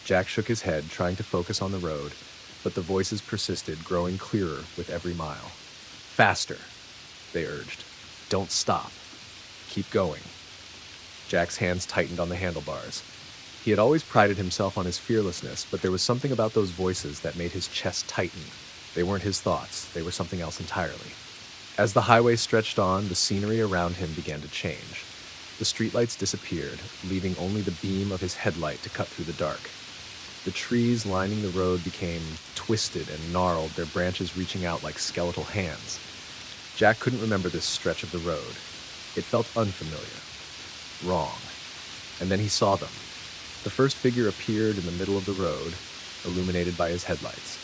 Jack shook his head, trying to focus on the road, but the voices persisted, growing clearer with every mile. Faster, they urged. Don't stop. Keep going. Jack's hands tightened on the handlebars. He had always prided himself on his fearlessness, but there was something about those voices that made his chest tighten. They weren't his thoughts, they were something else entirely. As the highway stretched on, the scenery around him began to change. The streetlights disappeared, leaving only the beam of his headlight to cut through the dark. The trees lining the road became twisted and gnarled, their branches reaching out like skeletal hands. Jack couldn't remember this stretch of the road. It felt unfamiliar. Wrong. And then he saw them. The first figure appeared in the middle of the road, illuminated by his headlights.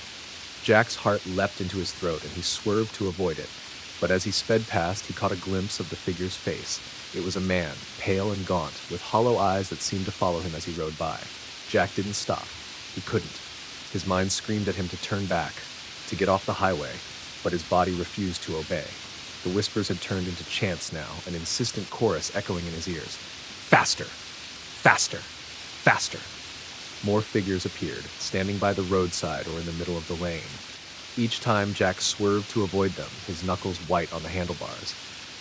Jack's heart leapt into his throat and he swerved to avoid it. But as he sped past, he caught a glimpse of the figure's face. It was a man, pale and gaunt, with hollow eyes that seemed to follow him as he rode by. Jack didn't stop. He couldn't. His mind screamed at him to turn back, to get off the highway, but his body refused to obey. The whispers had turned into chants now, an insistent chorus echoing in his ears. Faster! Faster! Faster! More figures appeared, standing by the roadside or in the middle of the lane. Each time Jack swerved to avoid them, his knuckles white on the handlebars.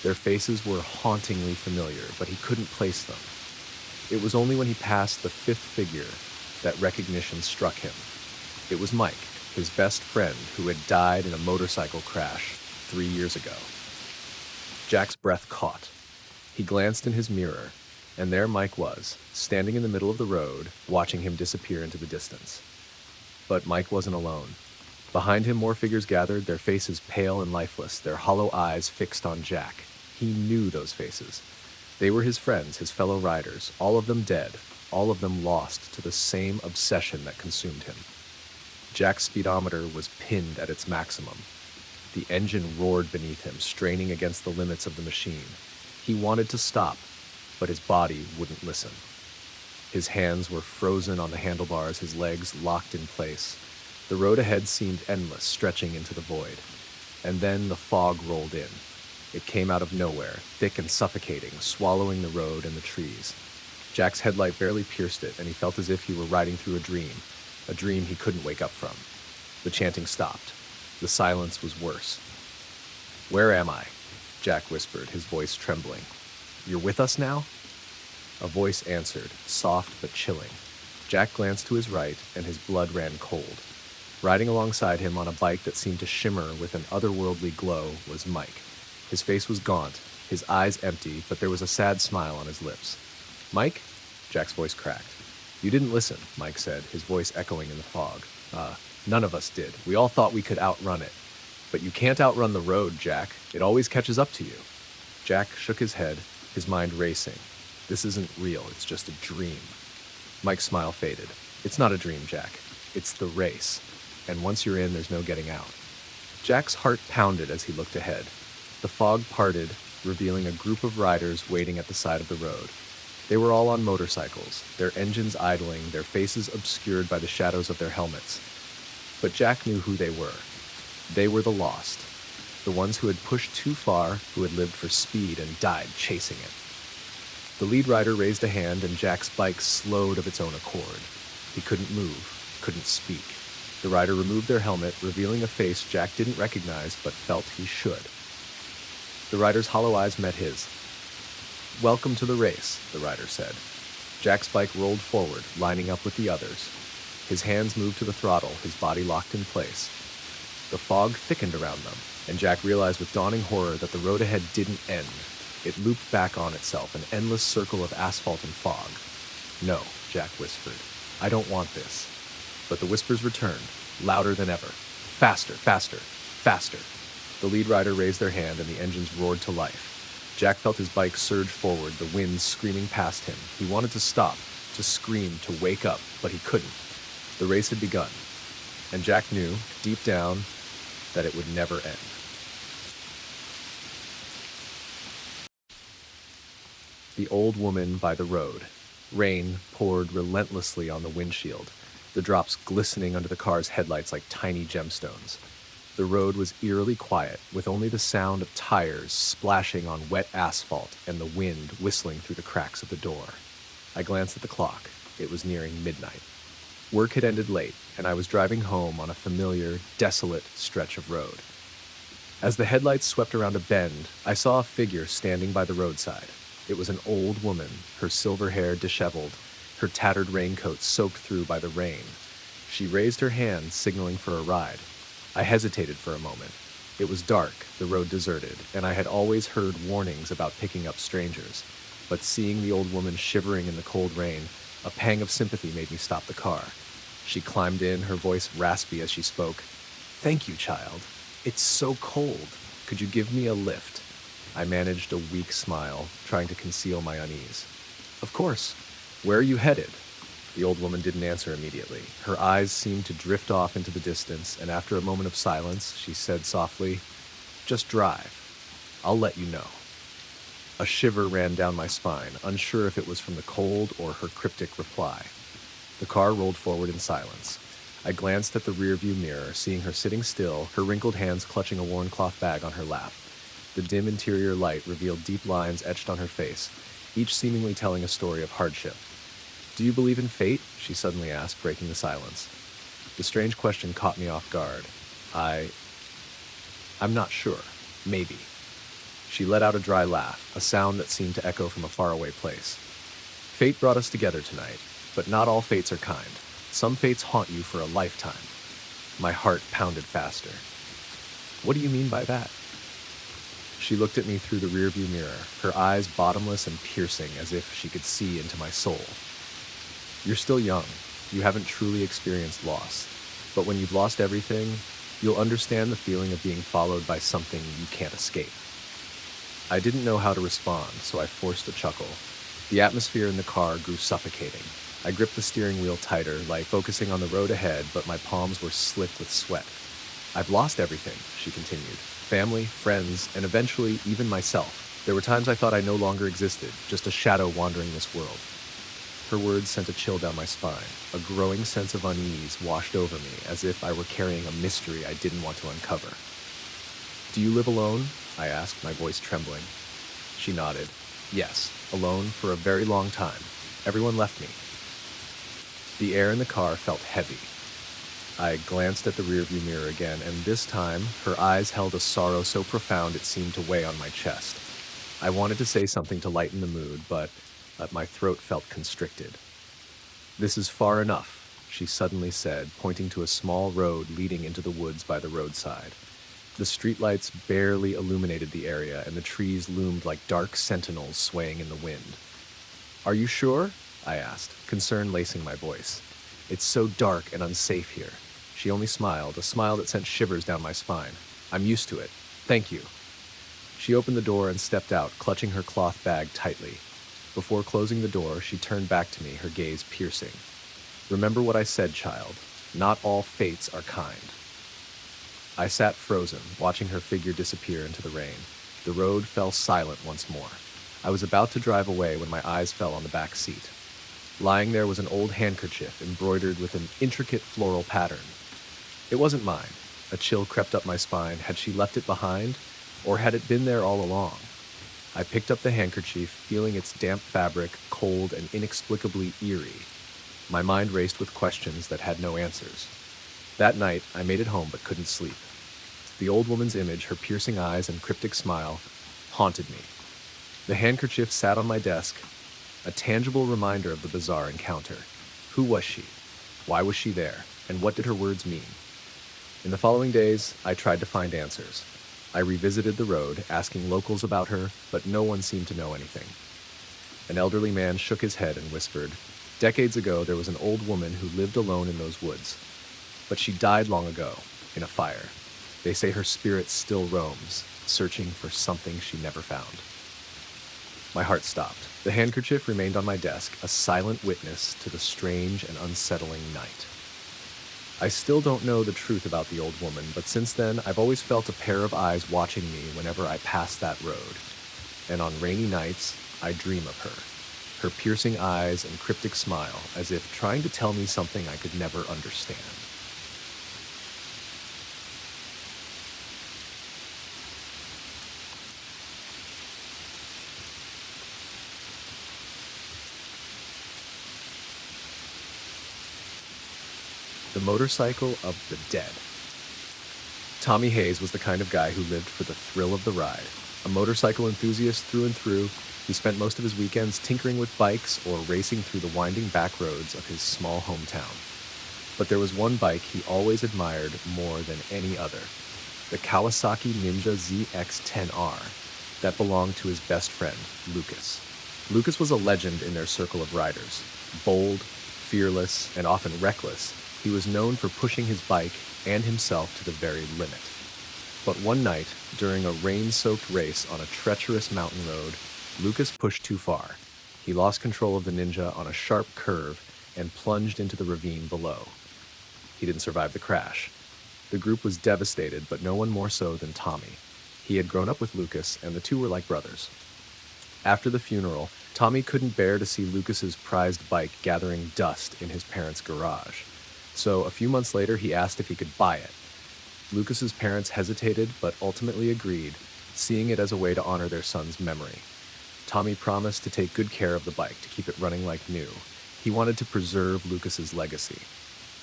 Their faces were hauntingly familiar, but he couldn't place them. It was only when he passed the fifth figure that recognition struck him. It was Mike, his best friend, who had died in a motorcycle crash 3 years ago. Jack's breath caught. He glanced in his mirror, and there Mike was, standing in the middle of the road, watching him disappear into the distance. But Mike wasn't alone. Behind him, more figures gathered, their faces pale and lifeless, their hollow eyes fixed on Jack. He knew those faces. They were his friends, his fellow riders, all of them dead, all of them lost to the same obsession that consumed him. Jack's speedometer was pinned at its maximum. The engine roared beneath him, straining against the limits of the machine. He wanted to stop, but his body wouldn't listen. His hands were frozen on the handlebars, his legs locked in place. The road ahead seemed endless, stretching into the void. And then the fog rolled in. It came out of nowhere, thick and suffocating, swallowing the road and the trees. Jack's headlight barely pierced it, and he felt as if he were riding through a dream he couldn't wake up from. The chanting stopped. The silence was worse. "Where am I?" Jack whispered, his voice trembling. "You're with us now?" A voice answered, soft but chilling. Jack glanced to his right, and his blood ran cold. Riding alongside him on a bike that seemed to shimmer with an otherworldly glow was Mike. His face was gaunt, his eyes empty, but there was a sad smile on his lips. "Mike?" Jack's voice cracked. "You didn't listen," Mike said, his voice echoing in the fog. None of us did. We all thought we could outrun it. But you can't outrun the road, Jack. It always catches up to you." Jack shook his head, his mind racing. "This isn't real, it's just a dream." Mike's smile faded. "It's not a dream, Jack. It's the race. And once you're in, there's no getting out." Jack's heart pounded as he looked ahead. The fog parted, revealing a group of riders waiting at the side of the road. They were all on motorcycles, their engines idling, their faces obscured by the shadows of their helmets. But Jack knew who they were. They were the lost, the ones who had pushed too far, who had lived for speed and died chasing it. The lead rider raised a hand, and Jack's bike slowed of its own accord. He couldn't move, couldn't speak. The rider removed their helmet, revealing a face Jack didn't recognize but felt he should. The rider's hollow eyes met his. "Welcome to the race," the rider said. Jack's bike rolled forward, lining up with the others. His hands moved to the throttle, his body locked in place. The fog thickened around them, and Jack realized with dawning horror that the road ahead didn't end. It looped back on itself, an endless circle of asphalt and fog. "No," Jack whispered. "I don't want this." But the whispers returned, louder than ever. "Faster, faster, faster." The lead rider raised their hand, and the engines roared to life. Jack felt his bike surge forward, the wind screaming past him. He wanted to stop, to scream, to wake up, but he couldn't. The race had begun, and Jack knew, deep down, that it would never end. The old woman by the road. Rain poured relentlessly on the windshield, the drops glistening under the car's headlights like tiny gemstones. The road was eerily quiet, with only the sound of tires splashing on wet asphalt and the wind whistling through the cracks of the door. I glanced at the clock. It was nearing midnight. Work had ended late, and I was driving home on a familiar, desolate stretch of road. As the headlights swept around a bend, I saw a figure standing by the roadside. It was an old woman, her silver hair disheveled, her tattered raincoat soaked through by the rain. She raised her hand, signaling for a ride. I hesitated for a moment. It was dark, the road deserted, and I had always heard warnings about picking up strangers. But seeing the old woman shivering in the cold rain, a pang of sympathy made me stop the car. She climbed in, her voice raspy as she spoke. "Thank you, child. It's so cold. Could you give me a lift?" I managed a weak smile, trying to conceal my unease. "Of course. Where are you headed?" The old woman didn't answer immediately. Her eyes seemed to drift off into the distance, and after a moment of silence, she said softly, "Just drive. I'll let you know." A shiver ran down my spine, unsure if it was from the cold or her cryptic reply. The car rolled forward in silence. I glanced at the rearview mirror, seeing her sitting still, her wrinkled hands clutching a worn cloth bag on her lap. The dim interior light revealed deep lines etched on her face, each seemingly telling a story of hardship. "Do you believe in fate?" she suddenly asked, breaking the silence. The strange question caught me off guard. I'm not sure. Maybe." She let out a dry laugh, a sound that seemed to echo from a faraway place. "Fate brought us together tonight, but not all fates are kind. Some fates haunt you for a lifetime." My heart pounded faster. "What do you mean by that?" She looked at me through the rearview mirror, her eyes bottomless and piercing as if she could see into my soul. "You're still young. You haven't truly experienced loss. But when you've lost everything, you'll understand the feeling of being followed by something you can't escape." I didn't know how to respond, so I forced a chuckle. The atmosphere in the car grew suffocating. I gripped the steering wheel tighter, like focusing on the road ahead, but my palms were slick with sweat. "I've lost everything," she continued. "Family, friends, and eventually even myself. There were times I thought I no longer existed, just a shadow wandering this world." Her words sent a chill down my spine. A growing sense of unease washed over me, as if I were carrying a mystery I didn't want to uncover. "Do you live alone?" I asked, my voice trembling. She nodded. "Yes, alone for a very long time. Everyone left me." The air in the car felt heavy. I glanced at the rearview mirror again, and this time, her eyes held a sorrow so profound it seemed to weigh on my chest. I wanted to say something to lighten the mood, but My throat felt constricted. "This is far enough," she suddenly said, pointing to a small road leading into the woods by the roadside. The streetlights barely illuminated the area, and the trees loomed like dark sentinels swaying in the wind. "Are you sure?" I asked, concern lacing my voice. "It's so dark and unsafe here." She only smiled, a smile that sent shivers down my spine. "I'm used to it. Thank you." She opened the door and stepped out, clutching her cloth bag tightly. Before closing the door, she turned back to me, her gaze piercing. "Remember what I said, child. Not all fates are kind." I sat frozen, watching her figure disappear into the rain. The road fell silent once more. I was about to drive away when my eyes fell on the back seat. Lying there was an old handkerchief embroidered with an intricate floral pattern. It wasn't mine. A chill crept up my spine. Had she left it behind, or had it been there all along? I picked up the handkerchief, feeling its damp fabric cold and inexplicably eerie. My mind raced with questions that had no answers. That night, I made it home but couldn't sleep. The old woman's image, her piercing eyes and cryptic smile, haunted me. The handkerchief sat on my desk, a tangible reminder of the bizarre encounter. Who was she? Why was she there? And what did her words mean? In the following days, I tried to find answers. I revisited the road, asking locals about her, but no one seemed to know anything. An elderly man shook his head and whispered, "Decades ago, there was an old woman who lived alone in those woods. But she died long ago, in a fire. They say her spirit still roams, searching for something she never found." My heart stopped. The handkerchief remained on my desk, a silent witness to the strange and unsettling night. I still don't know the truth about the old woman, but since then, I've always felt a pair of eyes watching me whenever I pass that road. And on rainy nights, I dream of her. Her piercing eyes and cryptic smile, as if trying to tell me something I could never understand. The motorcycle of the dead. Tommy Hayes was the kind of guy who lived for the thrill of the ride. A motorcycle enthusiast through and through, he spent most of his weekends tinkering with bikes or racing through the winding back roads of his small hometown. But there was one bike he always admired more than any other, the Kawasaki Ninja ZX-10R, that belonged to his best friend, Lucas. Lucas was a legend in their circle of riders. Bold, fearless, and often reckless, he was known for pushing his bike and himself to the very limit. But one night, during a rain-soaked race on a treacherous mountain road, Lucas pushed too far. He lost control of the Ninja on a sharp curve and plunged into the ravine below. He didn't survive the crash. The group was devastated, but no one more so than Tommy. He had grown up with Lucas, and the two were like brothers. After the funeral, Tommy couldn't bear to see Lucas's prized bike gathering dust in his parents' garage. So a few months later, he asked if he could buy it. Lucas's parents hesitated, but ultimately agreed, seeing it as a way to honor their son's memory. Tommy promised to take good care of the bike, to keep it running like new. He wanted to preserve Lucas's legacy.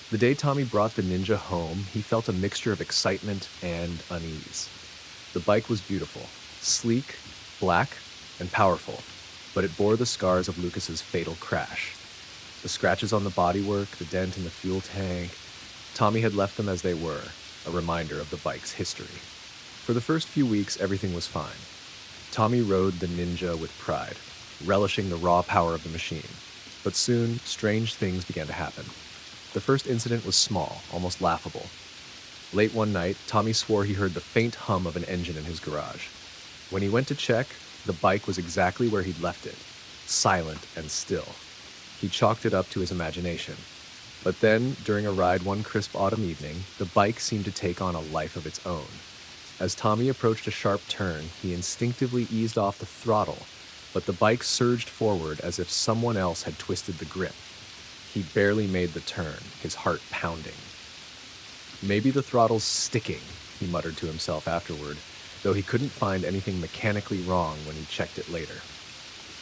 The day Tommy brought the Ninja home, he felt a mixture of excitement and unease. The bike was beautiful, sleek, black, and powerful, but it bore the scars of Lucas's fatal crash. The scratches on the bodywork, the dent in the fuel tank, Tommy had left them as they were, a reminder of the bike's history. For the first few weeks, everything was fine. Tommy rode the Ninja with pride, relishing the raw power of the machine. But soon, strange things began to happen. The first incident was small, almost laughable. Late one night, Tommy swore he heard the faint hum of an engine in his garage. When he went to check, the bike was exactly where he'd left it, silent and still. He chalked it up to his imagination. But then, during a ride one crisp autumn evening, the bike seemed to take on a life of its own. As Tommy approached a sharp turn, he instinctively eased off the throttle, but the bike surged forward as if someone else had twisted the grip. He barely made the turn, his heart pounding. "Maybe the throttle's sticking," he muttered to himself afterward, though he couldn't find anything mechanically wrong when he checked it later.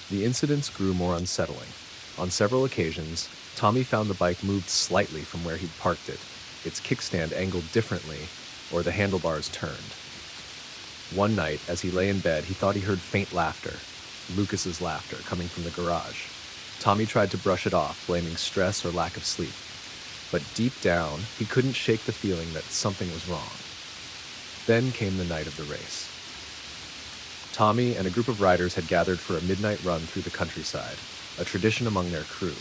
The incidents grew more unsettling. On several occasions, Tommy found the bike moved slightly from where he'd parked it, its kickstand angled differently, or the handlebars turned. One night, as he lay in bed, he thought he heard faint laughter. Lucas's laughter coming from the garage. Tommy tried to brush it off, blaming stress or lack of sleep. But deep down, he couldn't shake the feeling that something was wrong. Then came the night of the race. Tommy and a group of riders had gathered for a midnight run through the countryside, a tradition among their crew.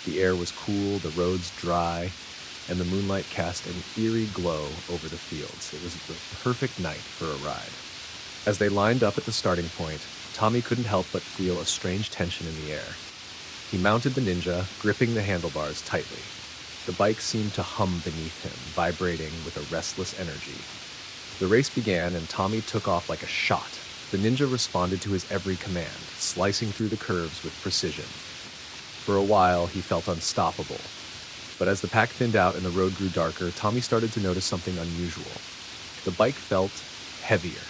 The air was cool, the roads dry, and the moonlight cast an eerie glow over the fields. It was the perfect night for a ride. As they lined up at the starting point, Tommy couldn't help but feel a strange tension in the air. He mounted the Ninja, gripping the handlebars tightly. The bike seemed to hum beneath him, vibrating with a restless energy. The race began, and Tommy took off like a shot. The Ninja responded to his every command, slicing through the curves with precision. For a while, he felt unstoppable. But as the pack thinned out and the road grew darker, Tommy started to notice something unusual. The bike felt heavier.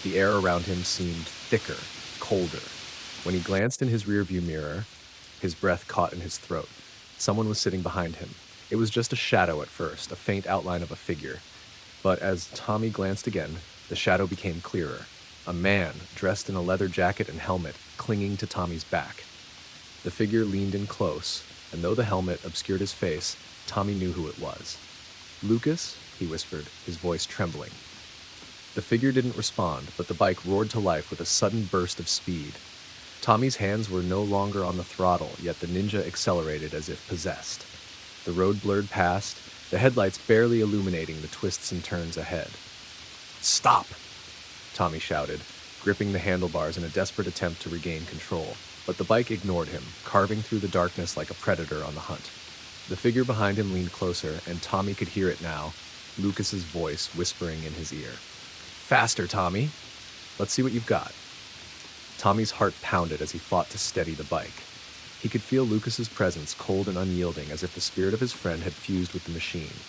The air around him seemed thicker, colder. When he glanced in his rearview mirror, his breath caught in his throat. Someone was sitting behind him. It was just a shadow at first, a faint outline of a figure. But as Tommy glanced again, the shadow became clearer. A man, dressed in a leather jacket and helmet, clinging to Tommy's back. The figure leaned in close, and though the helmet obscured his face, Tommy knew who it was. "Lucas?" he whispered, his voice trembling. The figure didn't respond, but the bike roared to life with a sudden burst of speed. Tommy's hands were no longer on the throttle, yet the Ninja accelerated as if possessed. The road blurred past, the headlights barely illuminating the twists and turns ahead. "Stop!" Tommy shouted, gripping the handlebars in a desperate attempt to regain control. But the bike ignored him, carving through the darkness like a predator on the hunt. The figure behind him leaned closer, and Tommy could hear it now, Lucas's voice whispering in his ear. "Faster, Tommy! Let's see what you've got." Tommy's heart pounded as he fought to steady the bike. He could feel Lucas's presence, cold and unyielding, as if the spirit of his friend had fused with the machine.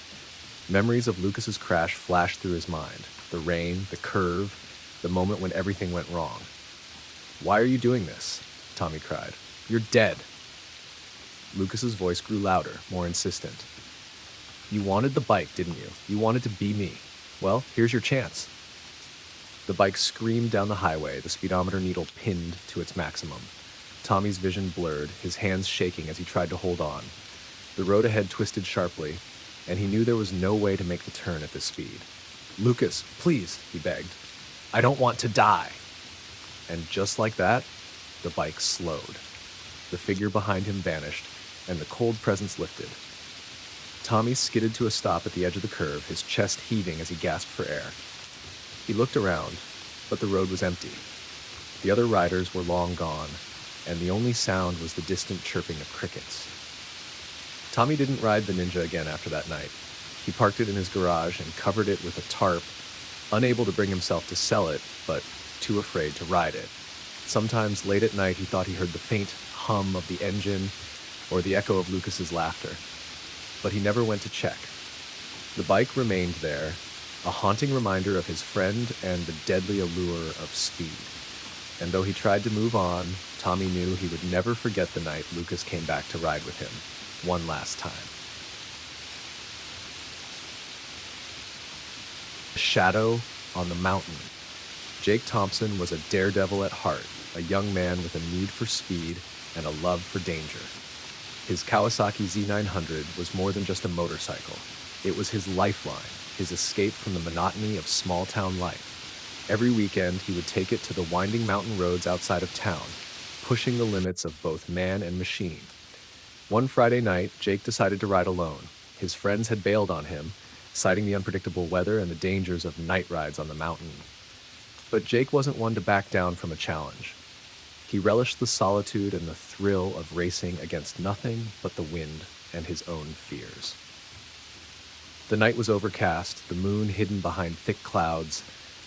Memories of Lucas's crash flashed through his mind. The rain, the curve, the moment when everything went wrong. "Why are you doing this?" Tommy cried. "You're dead." Lucas's voice grew louder, more insistent. "You wanted the bike, didn't you? You wanted to be me. Well, here's your chance." The bike screamed down the highway, the speedometer needle pinned to its maximum. Tommy's vision blurred, his hands shaking as he tried to hold on. The road ahead twisted sharply, and he knew there was no way to make the turn at this speed. "Lucas, please," he begged. "I don't want to die." And just like that, the bike slowed. The figure behind him vanished, and the cold presence lifted. Tommy skidded to a stop at the edge of the curve, his chest heaving as he gasped for air. He looked around, but the road was empty. The other riders were long gone, and the only sound was the distant chirping of crickets. Tommy didn't ride the Ninja again after that night. He parked it in his garage and covered it with a tarp, unable to bring himself to sell it, but too afraid to ride it. Sometimes late at night he thought he heard the faint hum of the engine or the echo of Lucas's laughter, but he never went to check. The bike remained there, a haunting reminder of his friend and the deadly allure of speed. And though he tried to move on, Tommy knew he would never forget the night Lucas came back to ride with him, one last time. A shadow on the mountain. Jake Thompson was a daredevil at heart, a young man with a need for speed and a love for danger. His Kawasaki Z900 was more than just a motorcycle. It was his lifeline, his escape from the monotony of small-town life. Every weekend, he would take it to the winding mountain roads outside of town, pushing the limits of both man and machine. One Friday night, Jake decided to ride alone. His friends had bailed on him, citing the unpredictable weather and the dangers of night rides on the mountain. But Jake wasn't one to back down from a challenge. He relished the solitude and the thrill of racing against nothing but the wind and his own fears. The night was overcast, the moon hidden behind thick clouds.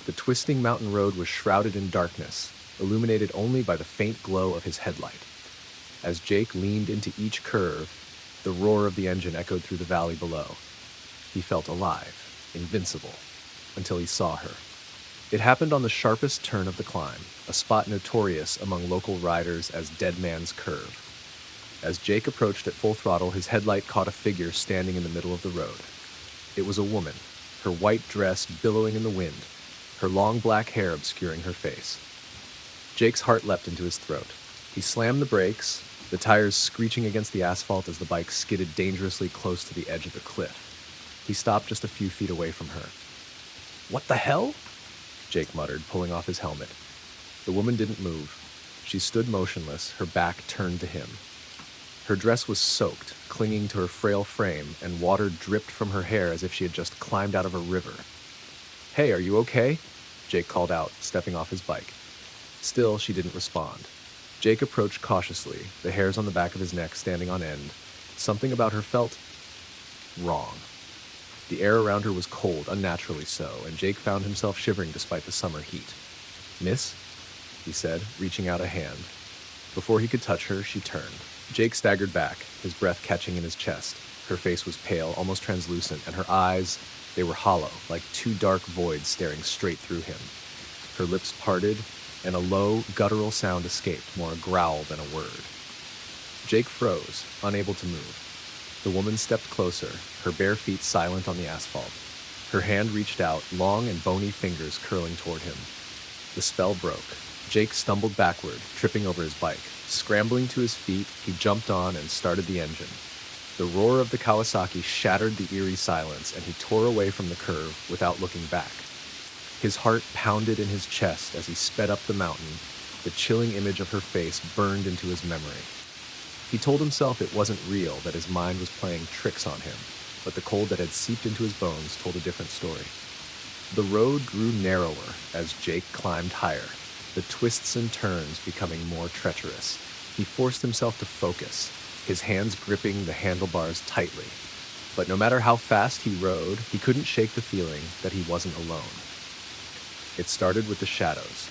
The twisting mountain road was shrouded in darkness, illuminated only by the faint glow of his headlight. As Jake leaned into each curve, the roar of the engine echoed through the valley below. He felt alive, invincible, until he saw her. It happened on the sharpest turn of the climb, a spot notorious among local riders as Dead Man's Curve. As Jake approached at full throttle, his headlight caught a figure standing in the middle of the road. It was a woman, her white dress billowing in the wind, her long black hair obscuring her face. Jake's heart leapt into his throat. He slammed the brakes, the tires screeching against the asphalt as the bike skidded dangerously close to the edge of the cliff. He stopped just a few feet away from her. "What the hell?" Jake muttered, pulling off his helmet. The woman didn't move. She stood motionless, her back turned to him. Her dress was soaked, clinging to her frail frame, and water dripped from her hair as if she had just climbed out of a river. "Hey, are you okay?" Jake called out, stepping off his bike. Still, she didn't respond. Jake approached cautiously, the hairs on the back of his neck standing on end. Something about her felt wrong. The air around her was cold, unnaturally so, and Jake found himself shivering despite the summer heat. "Miss?" he said, reaching out a hand. Before he could touch her, she turned. Jake staggered back, his breath catching in his chest. Her face was pale, almost translucent, and her eyes, they were hollow, like two dark voids staring straight through him. Her lips parted, and a low, guttural sound escaped, more a growl than a word. Jake froze, unable to move. The woman stepped closer, her bare feet silent on the asphalt. Her hand reached out, long and bony fingers curling toward him. The spell broke. Jake stumbled backward, tripping over his bike. Scrambling to his feet, he jumped on and started the engine. The roar of the Kawasaki shattered the eerie silence, and he tore away from the curve without looking back. His heart pounded in his chest as he sped up the mountain. The chilling image of her face burned into his memory. He told himself it wasn't real, that his mind was playing tricks on him, but the cold that had seeped into his bones told a different story. The road grew narrower as Jake climbed higher, the twists and turns becoming more treacherous. He forced himself to focus, his hands gripping the handlebars tightly. But no matter how fast he rode, he couldn't shake the feeling that he wasn't alone. It started with the shadows.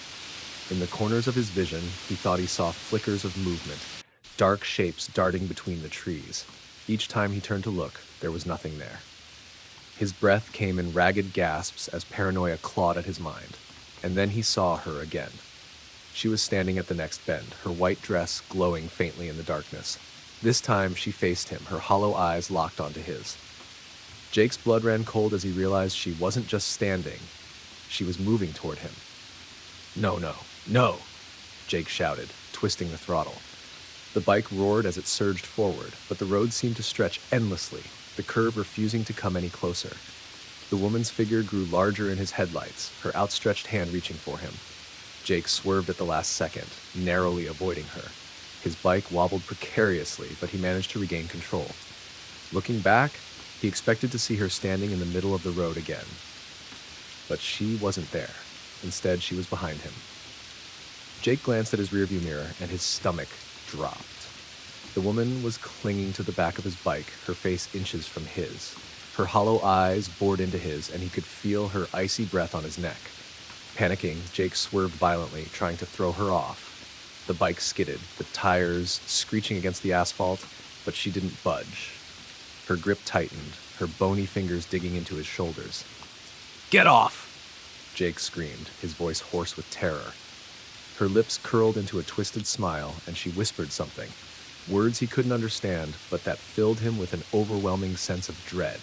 In the corners of his vision, he thought he saw flickers of movement, dark shapes darting between the trees. Each time he turned to look, there was nothing there. His breath came in ragged gasps as paranoia clawed at his mind. And then he saw her again. She was standing at the next bend, her white dress glowing faintly in the darkness. This time she faced him, her hollow eyes locked onto his. Jake's blood ran cold as he realized she wasn't just standing. She was moving toward him. "No, no, no!" Jake shouted, twisting the throttle. The bike roared as it surged forward, but the road seemed to stretch endlessly, the curve refusing to come any closer. The woman's figure grew larger in his headlights, her outstretched hand reaching for him. Jake swerved at the last second, narrowly avoiding her. His bike wobbled precariously, but he managed to regain control. Looking back, he expected to see her standing in the middle of the road again. But she wasn't there. Instead, she was behind him. Jake glanced at his rearview mirror, and his stomach dropped. The woman was clinging to the back of his bike, her face inches from his. Her hollow eyes bored into his, and he could feel her icy breath on his neck. Panicking, Jake swerved violently, trying to throw her off. The bike skidded, the tires screeching against the asphalt, but she didn't budge. Her grip tightened, her bony fingers digging into his shoulders. "Get off!" Jake screamed, his voice hoarse with terror. Her lips curled into a twisted smile, and she whispered something. Words he couldn't understand, but that filled him with an overwhelming sense of dread.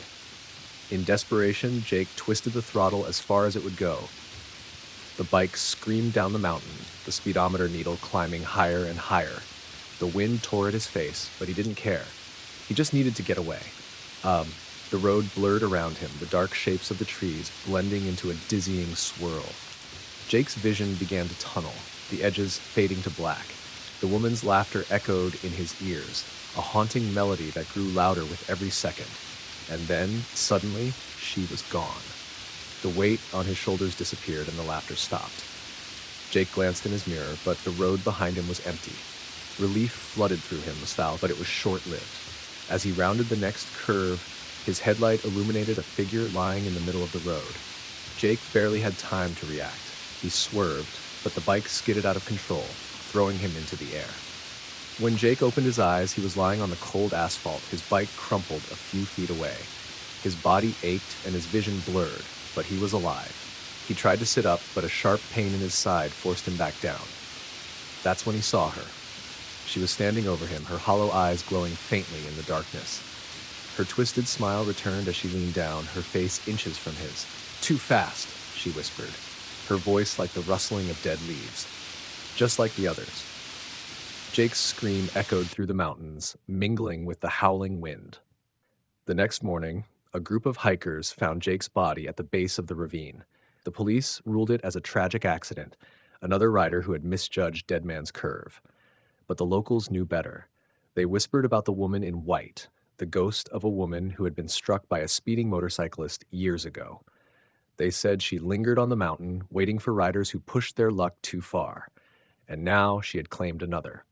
In desperation, Jake twisted the throttle as far as it would go. The bike screamed down the mountain, the speedometer needle climbing higher and higher. The wind tore at his face, but he didn't care. He just needed to get away. The road blurred around him, the dark shapes of the trees blending into a dizzying swirl. Jake's vision began to tunnel, the edges fading to black. The woman's laughter echoed in his ears, a haunting melody that grew louder with every second. And then, suddenly, she was gone. The weight on his shoulders disappeared and the laughter stopped. Jake glanced in his mirror, but the road behind him was empty. Relief flooded through him, but it was short-lived. As he rounded the next curve, his headlight illuminated a figure lying in the middle of the road. Jake barely had time to react. He swerved, but the bike skidded out of control, throwing him into the air. When Jake opened his eyes, he was lying on the cold asphalt, his bike crumpled a few feet away. His body ached and his vision blurred, but he was alive. He tried to sit up, but a sharp pain in his side forced him back down. That's when he saw her. She was standing over him, her hollow eyes glowing faintly in the darkness. Her twisted smile returned as she leaned down, her face inches from his. "Too fast," she whispered, her voice like the rustling of dead leaves. just like the others. Jake's scream echoed through the mountains, mingling with the howling wind. The next morning, a group of hikers found Jake's body at the base of the ravine. The police ruled it as a tragic accident, another rider who had misjudged Dead Man's Curve. But the locals knew better. They whispered about the woman in white, the ghost of a woman who had been struck by a speeding motorcyclist years ago. They said she lingered on the mountain, waiting for riders who pushed their luck too far. And now she had claimed another.